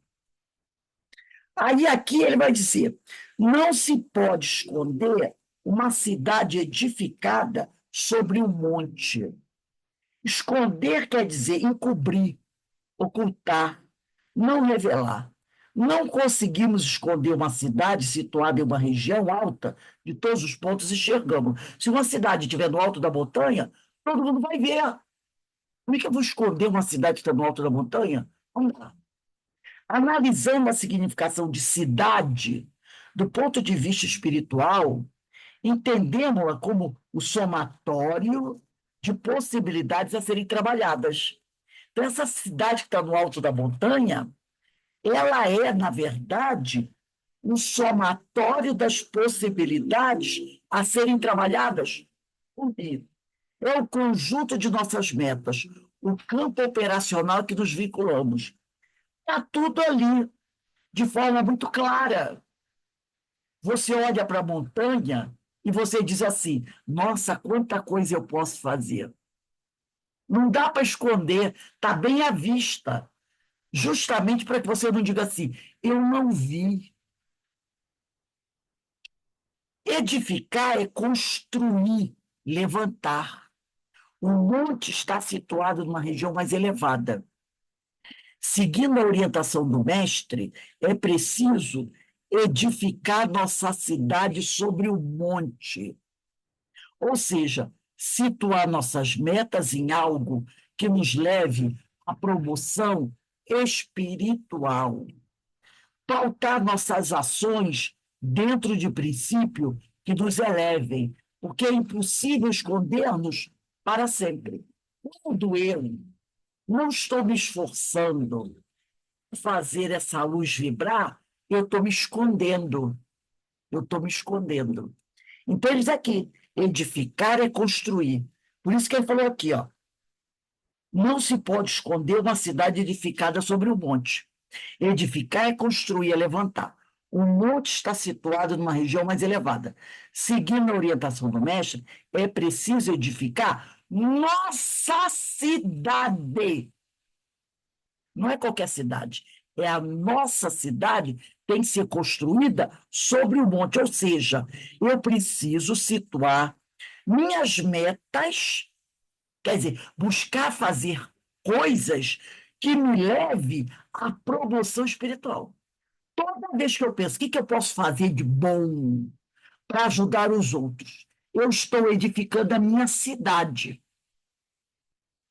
Aí aqui ele vai dizer, não se pode esconder uma cidade edificada sobre um monte. Esconder quer dizer encobrir, ocultar, não revelar. Não conseguimos esconder uma cidade situada em uma região alta, de todos os pontos enxergamos. Se uma cidade estiver no alto da montanha, todo mundo vai ver. Como é que eu vou esconder uma cidade que está no alto da montanha? Vamos lá. Analisando a significação de cidade, do ponto de vista espiritual, entendemos-la como o somatório de possibilidades a serem trabalhadas. Então, essa cidade que está no alto da montanha, ela é, na verdade, um somatório das possibilidades a serem trabalhadas por mim. É o conjunto de nossas metas, o campo operacional que nos vinculamos. Está tudo ali, de forma muito clara. Você olha para a montanha e você diz assim: nossa, quanta coisa eu posso fazer. Não dá para esconder, está bem à vista. Justamente para que você não diga assim: eu não vi. Edificar é construir, levantar. O monte está situado numa região mais elevada. Seguindo a orientação do mestre, é preciso edificar nossa cidade sobre o monte. Ou seja, situar nossas metas em algo que nos leve à promoção espiritual. Pautar nossas ações dentro de princípio que nos elevem, porque é impossível esconder-nos para sempre. Quando eu não estou me esforçando para fazer essa luz vibrar, eu estou me escondendo. Eu estou me escondendo. Então, eles aqui, edificar é construir. Por isso que ele falou aqui, ó, não se pode esconder uma cidade edificada sobre um monte. Edificar é construir, é levantar. O monte está situado numa região mais elevada. Seguindo a orientação do mestre, é preciso edificar nossa cidade. Não é qualquer cidade. É a nossa cidade tem que ser construída sobre o monte. Ou seja, eu preciso situar minhas metas, quer dizer, buscar fazer coisas que me leve à promoção espiritual. Toda vez que eu penso, o que eu posso fazer de bom para ajudar os outros? Eu estou edificando a minha cidade.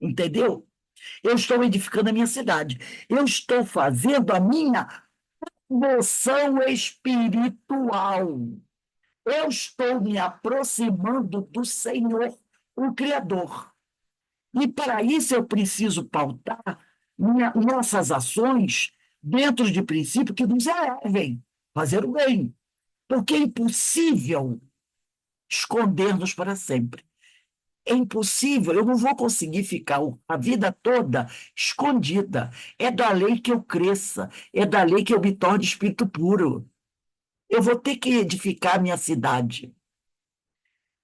Entendeu? Eu estou edificando a minha cidade. Eu estou fazendo a minha promoção espiritual. Eu estou me aproximando do Senhor, o Criador. E para isso eu preciso pautar nossas ações dentro de princípios que nos elevem, fazer o bem. Porque é impossível esconder-nos para sempre. É impossível, eu não vou conseguir ficar a vida toda escondida. É da lei que eu cresça, é da lei que eu me torne espírito puro. Eu vou ter que edificar a minha cidade.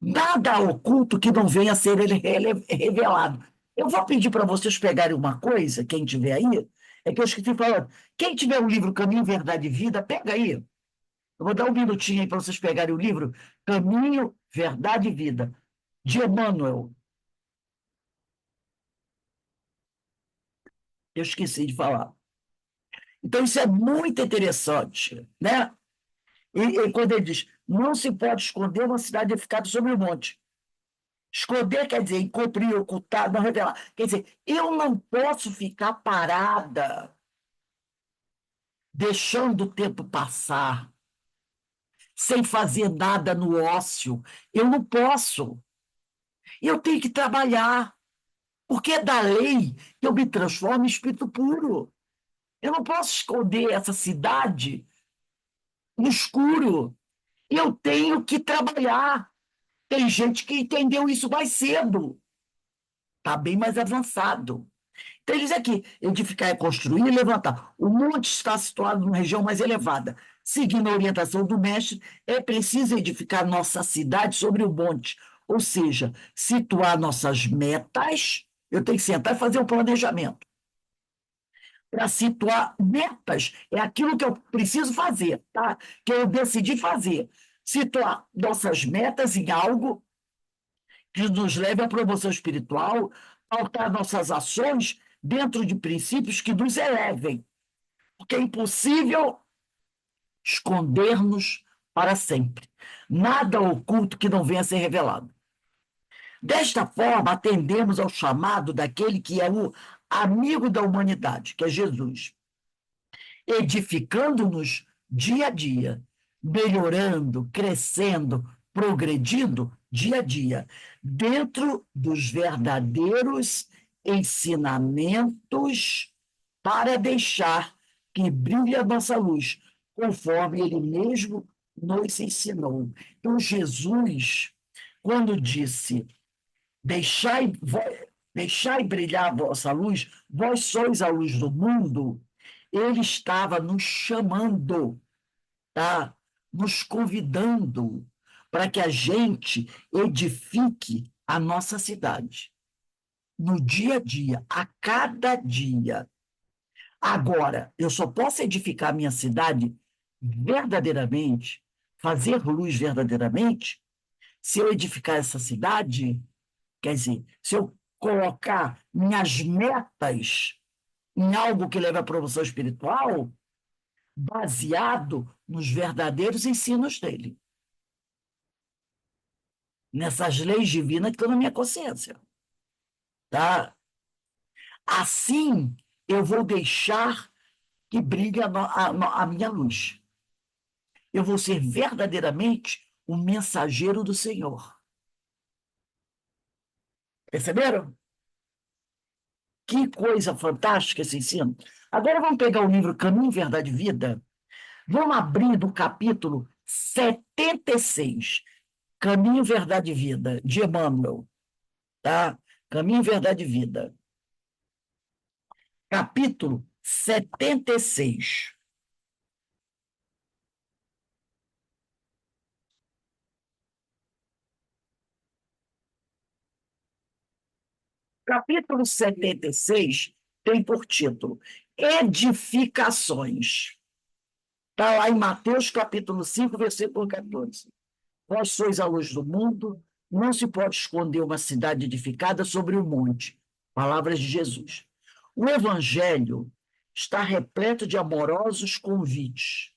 Nada oculto que não venha a ser ele revelado. Eu vou pedir para vocês pegarem uma coisa, quem tiver aí, é que eu esqueci falando. Quem tiver o livro Caminho, Verdade e Vida, pega aí. Eu vou dar um minutinho aí para vocês pegarem o livro Caminho, Verdade e Vida, de Emmanuel. Eu esqueci de falar. Então, isso é muito interessante, né? E quando ele diz, não se pode esconder uma cidade edificada sobre o monte. Esconder quer dizer encobrir, ocultar, não revelar. Quer dizer, eu não posso ficar parada, deixando o tempo passar, sem fazer nada no ócio. Eu não posso. Eu tenho que trabalhar, porque é da lei que eu me transformo em espírito puro. Eu não posso esconder essa cidade no escuro. Eu tenho que trabalhar. Tem gente que entendeu isso mais cedo, está bem mais avançado. Então, ele diz aqui: edificar é construir e levantar. O monte está situado numa região mais elevada. Seguindo a orientação do mestre, é preciso edificar nossa cidade sobre o monte, ou seja, situar nossas metas. Eu tenho que sentar e fazer um planejamento. Para situar metas, é aquilo que eu preciso fazer, tá? Que eu decidi fazer. Situar nossas metas em algo que nos leve à promoção espiritual, pautar nossas ações dentro de princípios que nos elevem, porque é impossível esconder-nos para sempre. Nada oculto que não venha a ser revelado. Desta forma, atendemos ao chamado daquele que é o amigo da humanidade, que é Jesus, edificando-nos dia a dia, melhorando, crescendo, progredindo dia a dia, dentro dos verdadeiros ensinamentos, para deixar que brilhe a nossa luz, conforme ele mesmo nos ensinou. Então, Jesus, quando disse: deixai, deixai brilhar a vossa luz, vós sois a luz do mundo, ele estava nos chamando, tá? Nos convidando para que a gente edifique a nossa cidade, no dia a dia, a cada dia. Agora, eu só posso edificar a minha cidade verdadeiramente, fazer luz verdadeiramente, se eu edificar essa cidade. Quer dizer, se eu colocar minhas metas em algo que leve à promoção espiritual, baseado nos verdadeiros ensinos dele, nessas leis divinas que estão na minha consciência. Tá? Assim, eu vou deixar que brilhe a minha luz. Eu vou ser verdadeiramente o mensageiro do Senhor. Perceberam? Que coisa fantástica esse ensino. Agora vamos pegar o livro Caminho, Verdade e Vida. Vamos abrir do capítulo 76, Caminho, Verdade e Vida, de Emmanuel, tá? Caminho, Verdade e Vida. Capítulo 76. Capítulo 76 tem por título Edificações. Está lá em Mateus, capítulo 5, versículo 14. Vós sois a luz do mundo, não se pode esconder uma cidade edificada sobre o monte. Palavras de Jesus. O Evangelho está repleto de amorosos convites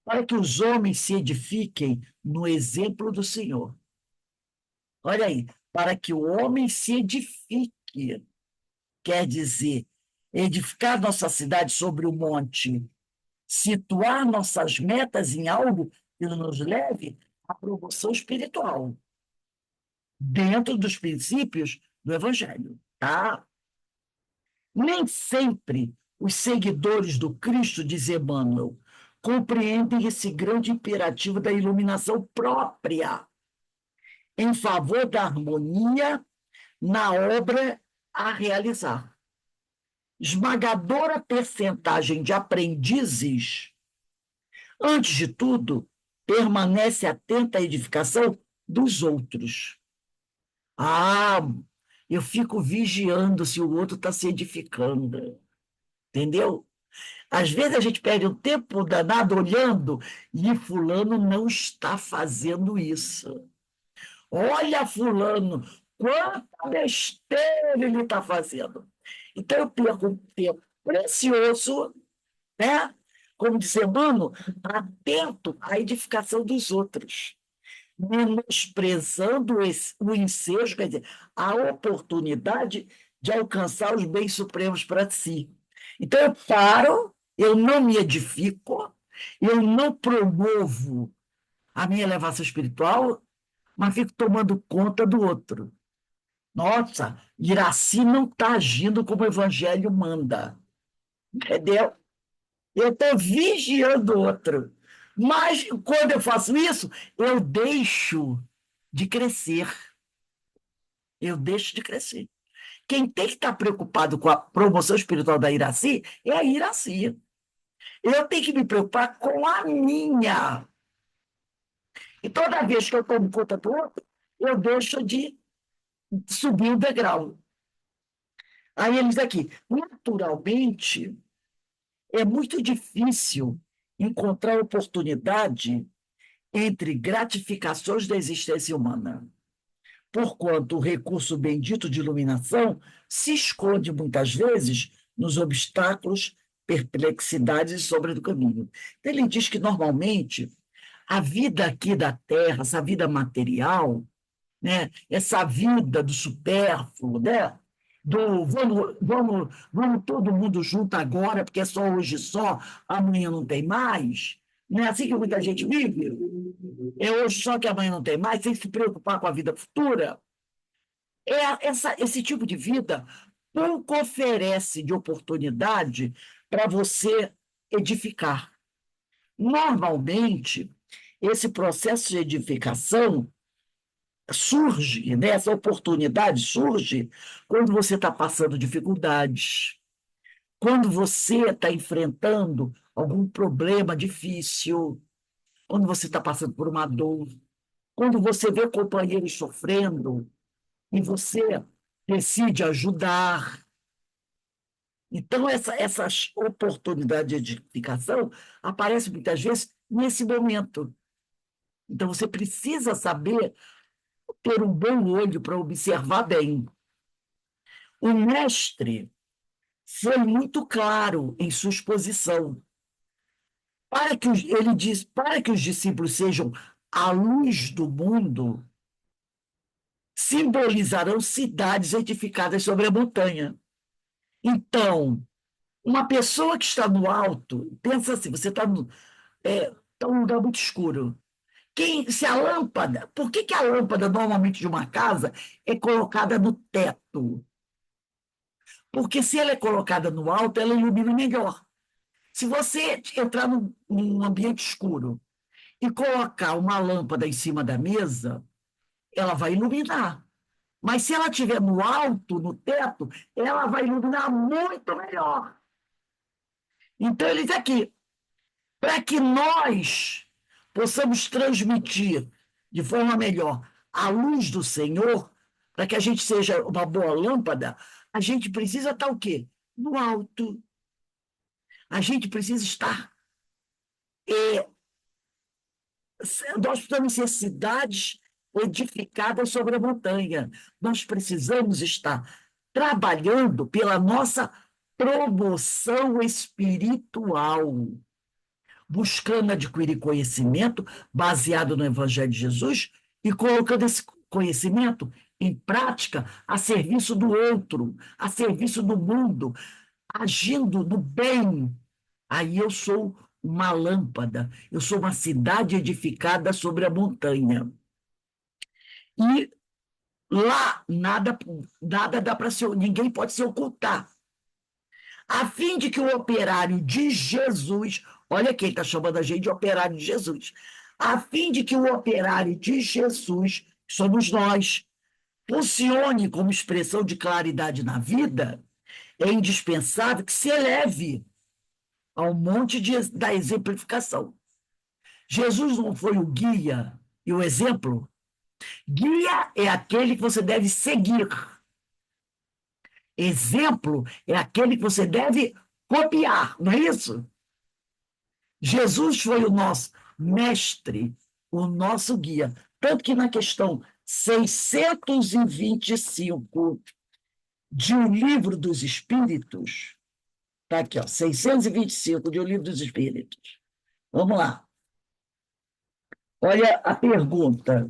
para que os homens se edifiquem no exemplo do Senhor. Olha aí, para que o homem se edifique, quer dizer, edificar nossa cidade sobre o monte, situar nossas metas em algo que nos leve à promoção espiritual, dentro dos princípios do Evangelho, tá? Nem sempre os seguidores do Cristo, diz Emmanuel, compreendem esse grande imperativo da iluminação própria em favor da harmonia na obra a realizar. Esmagadora percentagem de aprendizes, antes de tudo, permanece atenta à edificação dos outros. Ah, Eu fico vigiando se o outro está se edificando, entendeu? Às vezes a gente perde um tempo danado olhando e fulano não está fazendo isso. Olha, fulano, quanta besteira ele está fazendo. Então eu perco um tempo precioso, né? Como dizer, mano, atento à edificação dos outros, menosprezando o ensejo, quer dizer, a oportunidade de alcançar os bens supremos para si. Então eu paro, eu não me edifico, eu não promovo a minha elevação espiritual, mas fico tomando conta do outro. Nossa, Iraci não está agindo como o evangelho manda, entendeu? Eu estou vigiando o outro. Mas quando eu faço isso, eu deixo de crescer. Eu deixo de crescer. Quem tem que estar preocupado com a promoção espiritual da Iraci é a Iraci. Eu tenho que me preocupar com a minha. E toda vez que eu tomo conta do outro, eu deixo de subir o degrau. Aí eles aqui, naturalmente, é muito difícil encontrar oportunidade entre gratificações da existência humana, porquanto o recurso bendito de iluminação se esconde muitas vezes nos obstáculos, perplexidades e sombras do caminho. Então, ele diz que, normalmente, a vida aqui da Terra, essa vida material, né, essa vida do supérfluo, né, do vamos todo mundo junto agora, porque é só hoje só, amanhã não tem mais. Não é assim que muita gente vive? É hoje só que amanhã não tem mais, sem se preocupar com a vida futura. Esse tipo de vida pouco oferece de oportunidade para você edificar. Normalmente, esse processo de edificação surge, né? Essa oportunidade surge quando você está passando dificuldades, quando você está enfrentando algum problema difícil, quando você está passando por uma dor, quando você vê companheiros sofrendo e você decide ajudar. Então, essa oportunidade de edificação aparece muitas vezes nesse momento. Então, você precisa saber ter um bom olho para observar bem. O mestre foi muito claro em sua exposição. Ele diz, para que os discípulos sejam a luz do mundo, simbolizarão cidades edificadas sobre a montanha. Então, uma pessoa que está no alto, pensa assim, você está num lugar muito escuro. Se a lâmpada, por que a lâmpada normalmente de uma casa é colocada no teto? Porque se ela é colocada no alto, ela ilumina melhor. Se você entrar num ambiente escuro e colocar uma lâmpada em cima da mesa, ela vai iluminar. Mas se ela estiver no alto, no teto, ela vai iluminar muito melhor. Então, ele diz aqui, para que nós possamos transmitir de forma melhor a luz do Senhor, para que a gente seja uma boa lâmpada, a gente precisa estar o quê? No alto. A gente precisa estar. Nós precisamos ser cidades edificadas sobre a montanha. Nós precisamos estar trabalhando pela nossa promoção espiritual, buscando adquirir conhecimento baseado no Evangelho de Jesus e colocando esse conhecimento em prática a serviço do outro, a serviço do mundo, agindo no bem. Aí eu sou uma lâmpada, eu sou uma cidade edificada sobre a montanha. E lá nada dá para ser, ninguém pode se ocultar. A fim de que o operário de Jesus, olha quem está chamando a gente de operário de Jesus, a fim de que o operário de Jesus, somos nós, funcione como expressão de claridade na vida, é indispensável que se eleve ao monte da exemplificação. Jesus não foi o guia e o exemplo? Guia é aquele que você deve seguir. Exemplo é aquele que você deve copiar, não é isso? Jesus foi o nosso mestre, o nosso guia. Tanto que na questão 625 de O Livro dos Espíritos, está aqui, ó, 625 de O Livro dos Espíritos. Vamos lá. Olha a pergunta.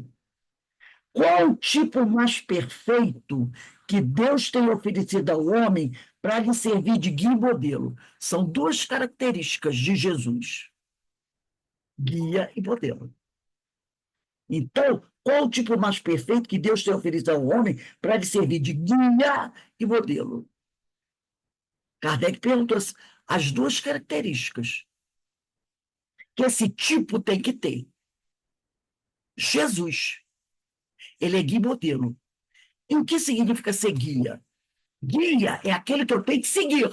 Qual o tipo mais perfeito que Deus tem oferecido ao homem para lhe servir de guia e modelo? São duas características de Jesus: guia e modelo. Então, qual o tipo mais perfeito que Deus tem oferecido ao homem para lhe servir de guia e modelo? Kardec perguntou as duas características que esse tipo tem que ter. Jesus, ele é guia e modelo. E o que significa ser guia? Guia é aquele que eu tenho que seguir.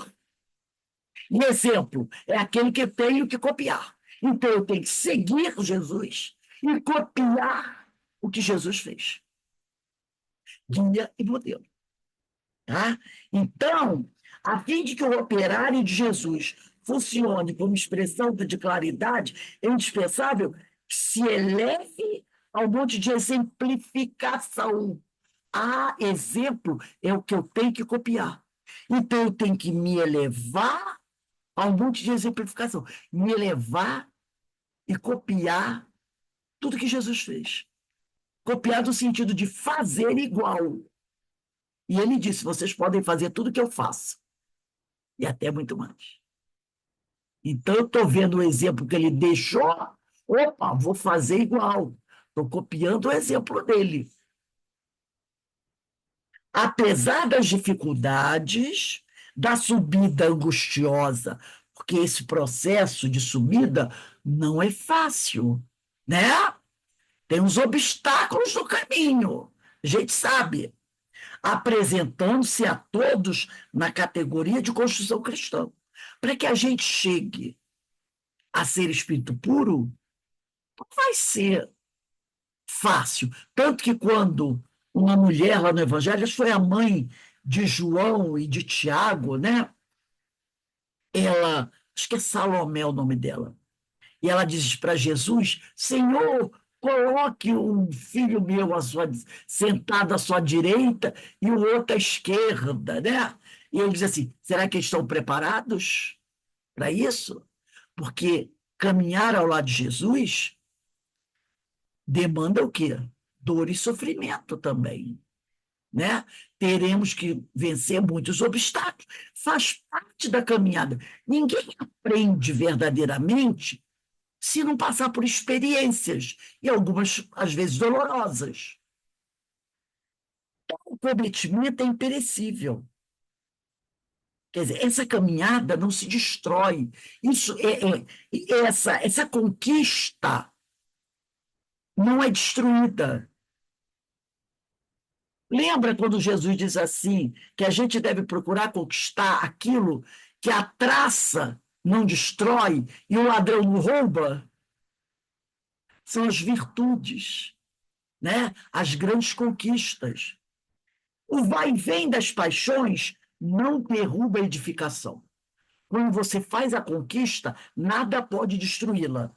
E exemplo é aquele que eu tenho que copiar. Então, eu tenho que seguir Jesus e copiar o que Jesus fez. Guia e modelo. Tá? Então, a fim de que o operário de Jesus funcione como expressão de claridade, é indispensável que se eleve ao monte de exemplificação. Exemplo é o que eu tenho que copiar. Então, eu tenho que me elevar ao monte de exemplificação, me elevar e copiar tudo que Jesus fez. Copiar no sentido de fazer igual. E ele disse: vocês podem fazer tudo que eu faço, e até muito mais. Então, eu estou vendo o exemplo que ele deixou, opa, vou fazer igual. Estou copiando o exemplo dele. Apesar das dificuldades, da subida angustiosa, porque esse processo de subida não é fácil, né? Tem uns obstáculos no caminho, a gente sabe, apresentando-se a todos na categoria de construção cristã. Para que a gente chegue a ser espírito puro, não vai ser fácil. Tanto que quando uma mulher lá no Evangelho, foi a mãe de João e de Tiago, né? Ela, acho que é Salomé o nome dela, e ela diz para Jesus: Senhor, coloque um filho meu sentado à sua direita e o outro à esquerda, né? E ele diz assim: será que eles estão preparados para isso? Porque caminhar ao lado de Jesus demanda o quê? Dor e sofrimento também, né? Teremos que vencer muitos obstáculos. Faz parte da caminhada. Ninguém aprende verdadeiramente se não passar por experiências, e algumas, às vezes, dolorosas. O comprometimento é imperecível. Quer dizer, essa caminhada não se destrói. Isso essa conquista não é destruída. Lembra quando Jesus diz assim, que a gente deve procurar conquistar aquilo que a traça não destrói e o ladrão não rouba? São as virtudes, né? As grandes conquistas. O vai e vem das paixões não derruba a edificação. Quando você faz a conquista, nada pode destruí-la.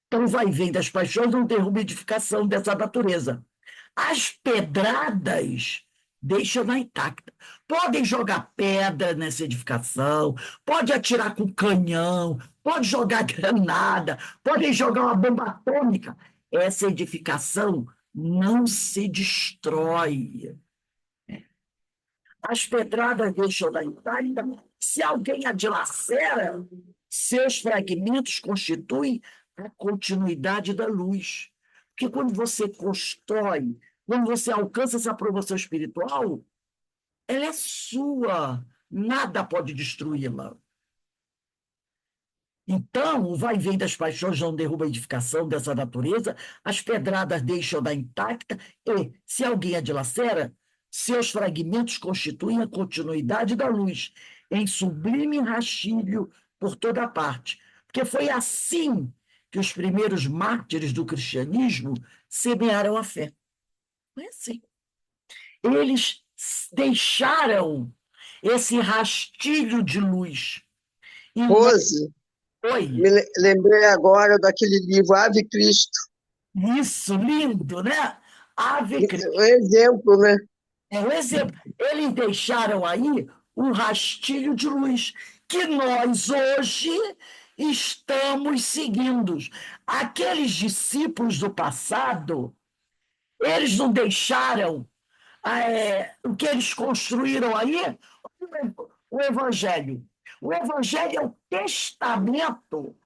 Então, o vai e vem das paixões não derruba a edificação dessa natureza. As pedradas deixam-na intacta. Podem jogar pedra nessa edificação, pode atirar com canhão, pode jogar granada, podem jogar uma bomba atômica. Essa edificação não se destrói. As pedradas deixam-na intacta. Se alguém a dilacera, seus fragmentos constituem a continuidade da luz. Porque quando você constrói, quando você alcança essa aprovação espiritual, ela é sua, nada pode destruí-la. Então, o vai e vem das paixões não derruba a edificação dessa natureza, as pedradas deixam-na intacta, e, se alguém a dilacera, seus fragmentos constituem a continuidade da luz, em sublime rastilho por toda parte. Porque foi assim que os primeiros mártires do cristianismo semearam a fé. Foi assim. Eles deixaram esse rastilho de luz. E Rose, oi, lembrei agora daquele livro Ave Cristo. isso, lindo, né? Ave Cristo. Um exemplo, né? É um exemplo. Eles deixaram aí um rastilho de luz que nós hoje estamos seguindo. Aqueles discípulos do passado, eles não deixaram o que eles construíram aí, o Evangelho. O Evangelho é o testamento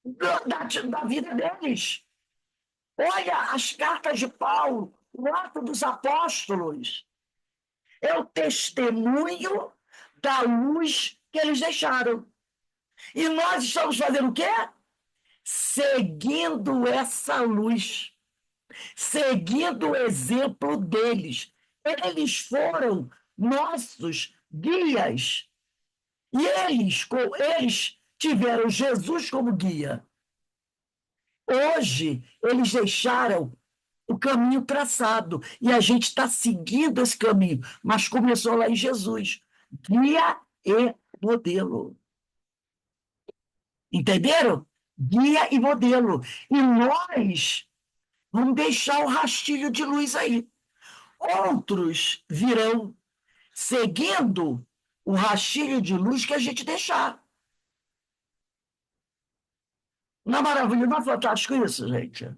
da vida deles. Olha as cartas de Paulo, o Ato dos Apóstolos. É o testemunho da luz que eles deixaram. E nós estamos fazendo o quê? Seguindo essa luz, seguindo o exemplo deles. Eles foram nossos guias. E eles tiveram Jesus como guia. Hoje, eles deixaram o caminho traçado. E a gente está seguindo esse caminho. Mas começou lá em Jesus. Guia e modelo. Entenderam? Guia e modelo. E nós vamos deixar o rastilho de luz aí. Outros virão seguindo o rastilho de luz que a gente deixar. Não é maravilhoso? Não é fantástico isso, gente?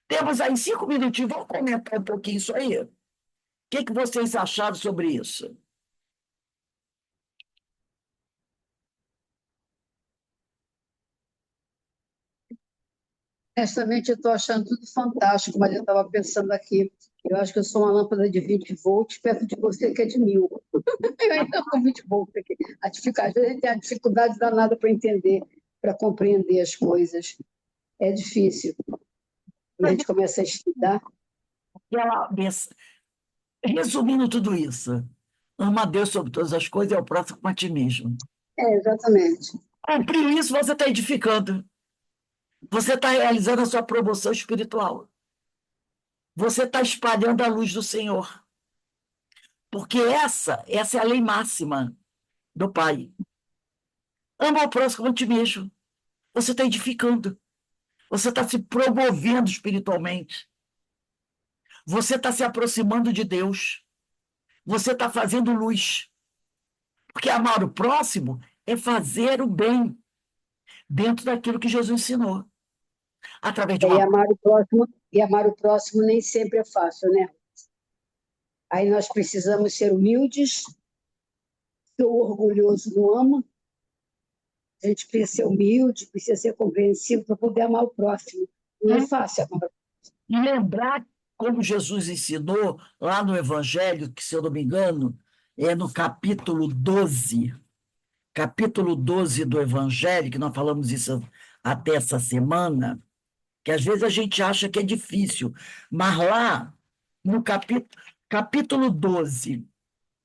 Temos aí 5 minutinhos. Vamos comentar um pouquinho isso aí. O que vocês acharam sobre isso? Honestamente, eu estou achando tudo fantástico, mas eu estava pensando aqui, eu acho que eu sou uma lâmpada de 20 volts perto de você que é de 1000. Eu ainda estou com 20 volts aqui. Às vezes tem a dificuldade danada para entender, para compreender as coisas. É difícil. Quando a gente começa a estudar. Resumindo tudo isso, ama a Deus sobre todas as coisas e ao próximo como a ti mesmo. Exatamente. Cumprir isso, você está edificando. Você está realizando a sua promoção espiritual. Você está espalhando a luz do Senhor. Porque essa é a lei máxima do Pai. Ama o próximo como a ti mesmo. Você está edificando. Você está se promovendo espiritualmente. Você está se aproximando de Deus. Você está fazendo luz. Porque amar o próximo é fazer o bem dentro daquilo que Jesus ensinou. Através de E uma... amar o próximo nem sempre é fácil, né? Aí nós precisamos ser humildes, que o orgulhoso não ama. A gente precisa ser humilde, precisa ser compreensivo para poder amar o próximo. Não é fácil amar. E lembrar como Jesus ensinou lá no Evangelho, que, se eu não me engano, é no capítulo 12 do Evangelho, que nós falamos isso até essa semana, que às vezes a gente acha que é difícil, mas lá no capítulo 12,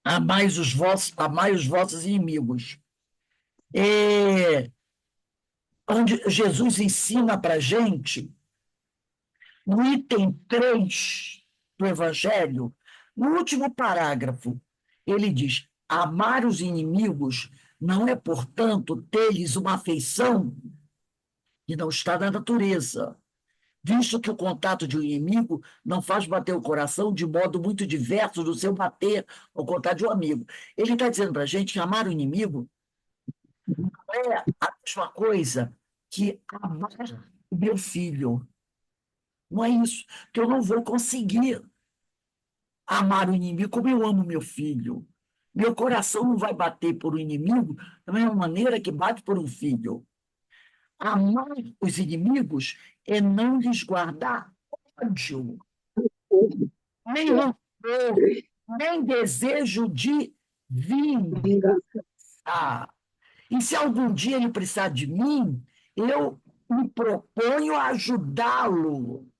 amai os vossos inimigos, onde Jesus ensina para a gente, no item 3 do Evangelho, no último parágrafo, ele diz: amar os inimigos não é, portanto, ter-lhes uma afeição que não está na natureza, visto que o contato de um inimigo não faz bater o coração de modo muito diverso do seu bater ao contato de um amigo. Ele está dizendo para a gente que amar o inimigo não é a mesma coisa que amar o meu filho. Não é isso, que eu não vou conseguir amar o inimigo como eu amo meu filho. Meu coração não vai bater por um inimigo da mesma maneira que bate por um filho. Amar os inimigos é não lhes guardar ódio, nem rancor, nem desejo de vingança. Vingança. E se algum dia ele precisar de mim, eu me proponho a ajudá-lo.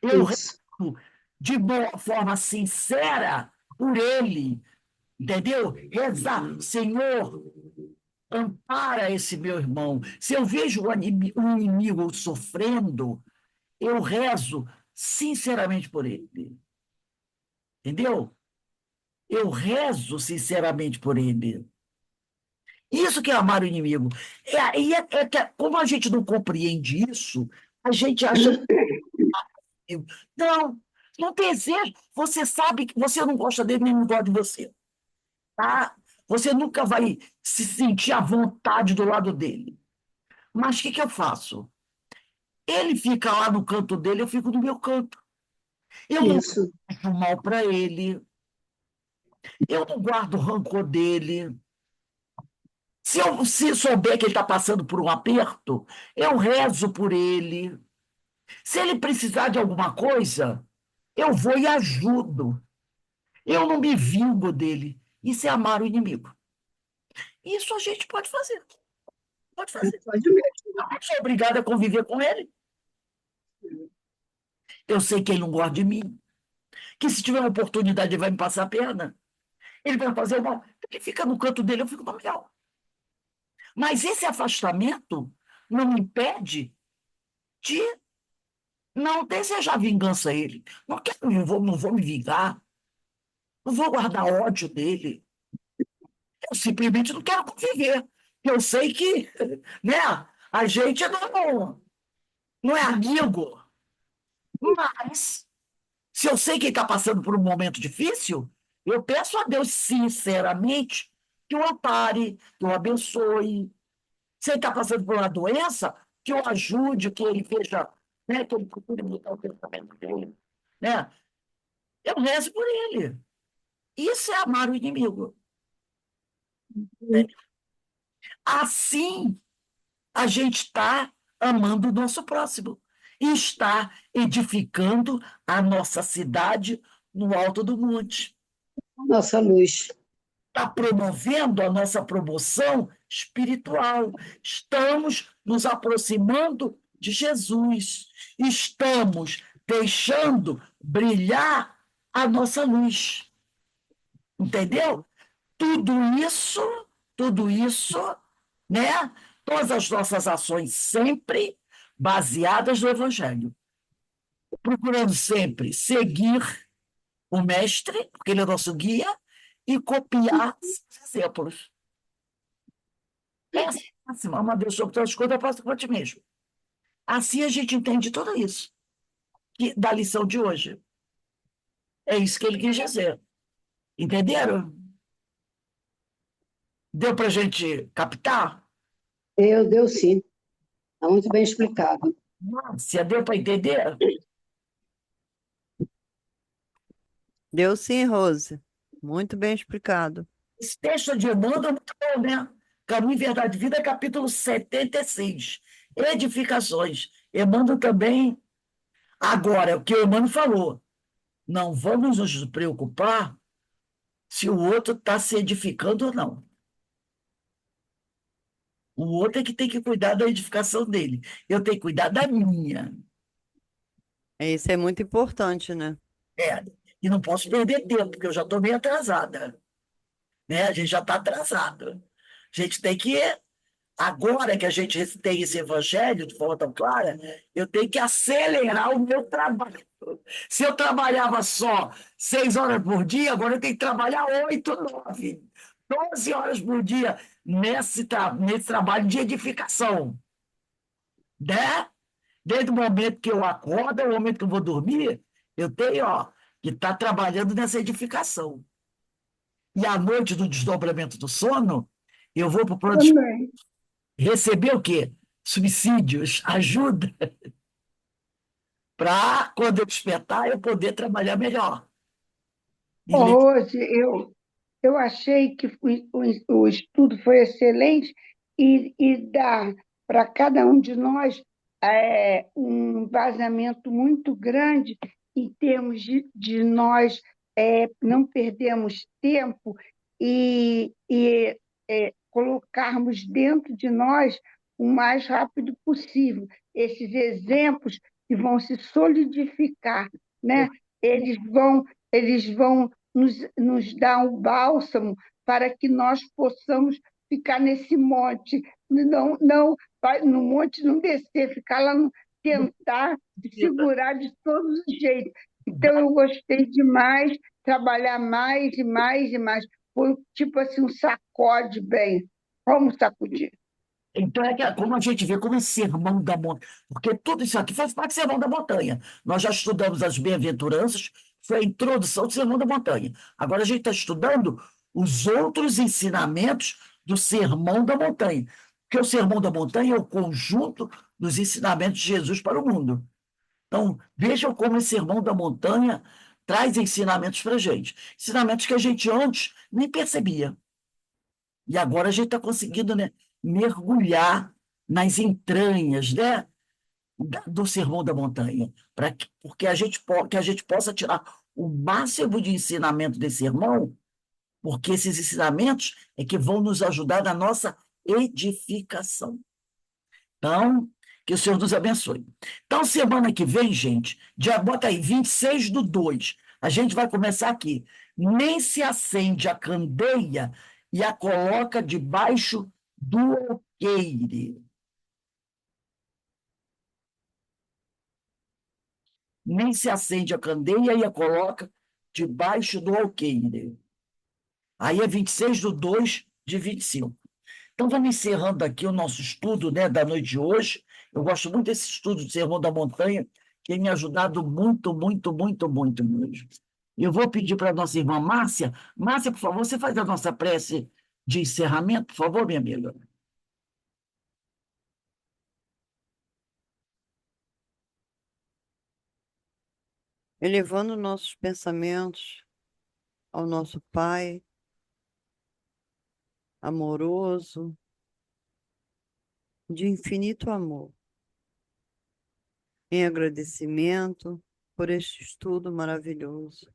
Eu Isso. rezo de boa forma sincera por ele, entendeu? Rezar, Senhor, ampara esse meu irmão. Se eu vejo um inimigo sofrendo, eu rezo sinceramente por ele. Entendeu? Eu rezo sinceramente por ele. Isso que é amar o inimigo. Como a gente não compreende isso, a gente acha que não, não deseja. Você sabe que você não gosta dele, nem não gosta de você, tá? Você nunca vai se sentir à vontade do lado dele. Mas o que que eu faço? Ele fica lá no canto dele, eu fico no meu canto. Eu não Isso. faço mal para ele, eu não guardo rancor dele. Se souber que ele está passando por um aperto, eu rezo por ele. Se ele precisar de alguma coisa, eu vou e ajudo. Eu não me vingo dele. Isso é amar o inimigo. Isso a gente pode fazer. Pode fazer. Pode mesmo. Eu não sou obrigada a conviver com ele. Eu sei que ele não gosta de mim. Que se tiver uma oportunidade, ele vai me passar a perna. Ele vai fazer mal. Ele fica no canto dele, eu fico no meu. Mas esse afastamento não me impede de não desejar vingança a ele. Não quero, não vou me vingar. Não vou guardar ódio dele. Eu simplesmente não quero conviver. Eu sei que, né, a gente não é amigo, mas se eu sei que ele está passando por um momento difícil, eu peço a Deus sinceramente que o ampare, que o abençoe. Se ele está passando por uma doença, que o ajude, que ele veja, né, que ele procure mudar o pensamento dele. Né? Eu rezo por ele. Isso é amar o inimigo. Assim, a gente está amando o nosso próximo e está edificando a nossa cidade no alto do monte. Nossa luz. Está promovendo a nossa promoção espiritual. Estamos nos aproximando de Jesus. Estamos deixando brilhar a nossa luz. Entendeu? Tudo isso, tudo isso, né? Todas as nossas ações sempre baseadas no Evangelho, procurando sempre seguir o Mestre, porque ele é nosso guia, e copiar os exemplos. Essa é a máxima, uma vez sobre todas as coisas, eu faço por ti mesmo. Assim a gente entende tudo isso da lição de hoje. É isso que ele quis dizer. Entenderam? Deu para a gente captar? Deu sim. Está muito bem explicado. Nossa, deu para entender? Deu sim, Rose. Muito bem explicado. Esse texto de Emmanuel é muito bom, né? Caminho, Verdade e Vida, capítulo 76. Edificações. Emmanuel também. Agora, o que o Emmanuel falou, não vamos nos preocupar se o outro está se edificando ou não. O outro é que tem que cuidar da edificação dele. Eu tenho que cuidar da minha. Isso é muito importante, né? É, e não posso perder tempo, porque eu já estou meio atrasada. Né? A gente já está atrasado. A gente tem que agora que a gente tem esse evangelho de forma tão clara, eu tenho que acelerar o meu trabalho. Se eu trabalhava só 6 horas por dia, agora eu tenho que trabalhar 8, 9, 12 horas por dia nesse trabalho de edificação. Né? Desde o momento que eu acordo, ao momento que eu vou dormir, eu tenho que estar trabalhando nessa edificação. E à noite, do desdobramento do sono, eu vou para o pronto Também. receber o quê? Subsídios, ajuda, para, quando eu despertar, eu poder trabalhar melhor. E Ô, Rose, eu achei que o estudo foi excelente e dá para cada um de nós um vazamento muito grande em termos de nós não perdermos tempo e colocarmos dentro de nós o mais rápido possível esses exemplos que vão se solidificar, né? Eles vão nos dar um bálsamo para que nós possamos ficar nesse monte, não no monte não descer, ficar lá, tentar segurar de todos os jeitos. Então, eu gostei demais, trabalhar mais e mais e mais. Foi tipo assim, um sacode bem. Vamos sacudir. Então, como a gente vê, como esse sermão da montanha, porque tudo isso aqui faz parte do sermão da montanha. Nós já estudamos as bem-aventuranças, foi a introdução do sermão da montanha. Agora a gente está estudando os outros ensinamentos do sermão da montanha. Porque o sermão da montanha é o conjunto dos ensinamentos de Jesus para o mundo. Então, vejam como esse sermão da montanha traz ensinamentos para a gente. Ensinamentos que a gente antes nem percebia. E agora a gente está conseguindo, né, mergulhar nas entranhas, né, do Sermão da Montanha, porque que a gente possa tirar o máximo de ensinamento desse sermão, porque esses ensinamentos é que vão nos ajudar na nossa edificação. Então, que o Senhor nos abençoe. Então, semana que vem, gente, bota aí, 26/2, a gente vai começar aqui. Nem se acende a candeia e a coloca debaixo do alqueire. Nem se acende a candeia e a coloca debaixo do alqueire. Aí é 26/2 de 25. Então, vamos encerrando aqui o nosso estudo, né, da noite de hoje. Eu gosto muito desse estudo do Sermão da Montanha, que tem me ajudado muito, muito, muito, muito mesmo. Eu vou pedir para a nossa irmã Márcia. Márcia, por favor, você faz a nossa prece de encerramento, por favor, minha amiga. Elevando nossos pensamentos ao nosso Pai amoroso, de infinito amor, em agradecimento por este estudo maravilhoso,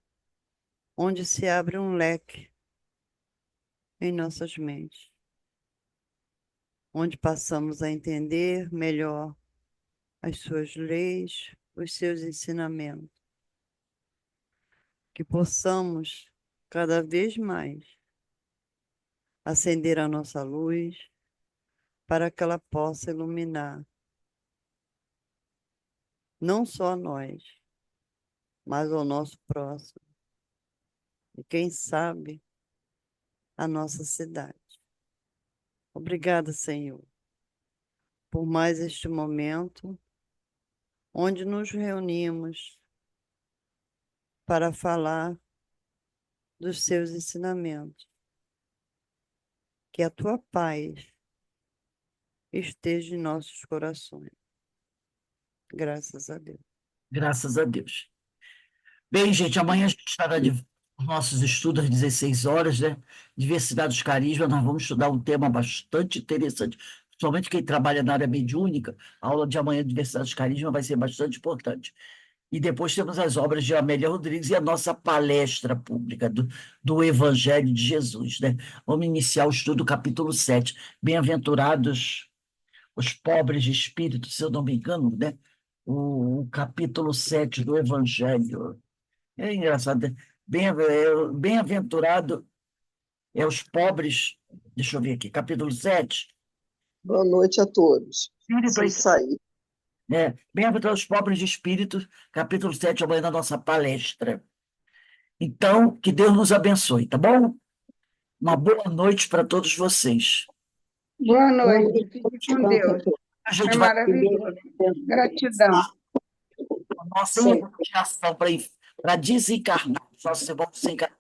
onde se abre um leque em nossas mentes, onde passamos a entender melhor as suas leis, os seus ensinamentos, que possamos cada vez mais acender a nossa luz para que ela possa iluminar não só a nós, mas ao nosso próximo e, quem sabe, a nossa cidade. Obrigada, Senhor, por mais este momento onde nos reunimos para falar dos seus ensinamentos. Que a tua paz esteja em nossos corações. Graças a Deus. Graças a Deus. Bem, gente, amanhã a gente estará de nossos estudos às 16 horas, né? Diversidade dos carismas, nós vamos estudar um tema bastante interessante. Principalmente quem trabalha na área mediúnica, a aula de amanhã de Diversidade dos carismas vai ser bastante importante. E depois temos as obras de Amélia Rodrigues e a nossa palestra pública do Evangelho de Jesus, né? Vamos iniciar o estudo do capítulo 7. Bem-aventurados os pobres de espírito, se eu não me engano, né? O capítulo 7 do Evangelho. É engraçado, né? Bem-aventurado é os pobres, deixa eu ver aqui, capítulo 7. Boa noite a todos. Espírito, Sem sair. Bem-aventurados os pobres de espírito, capítulo 7, amanhã na nossa palestra. Então, que Deus nos abençoe, tá bom? Uma boa noite para todos vocês. Boa noite. Fique com Deus. A Foi gente vai ter maravilhoso. Gratidão. a nossa iniciação para desencarnar, os nossos irmãos desencarnar.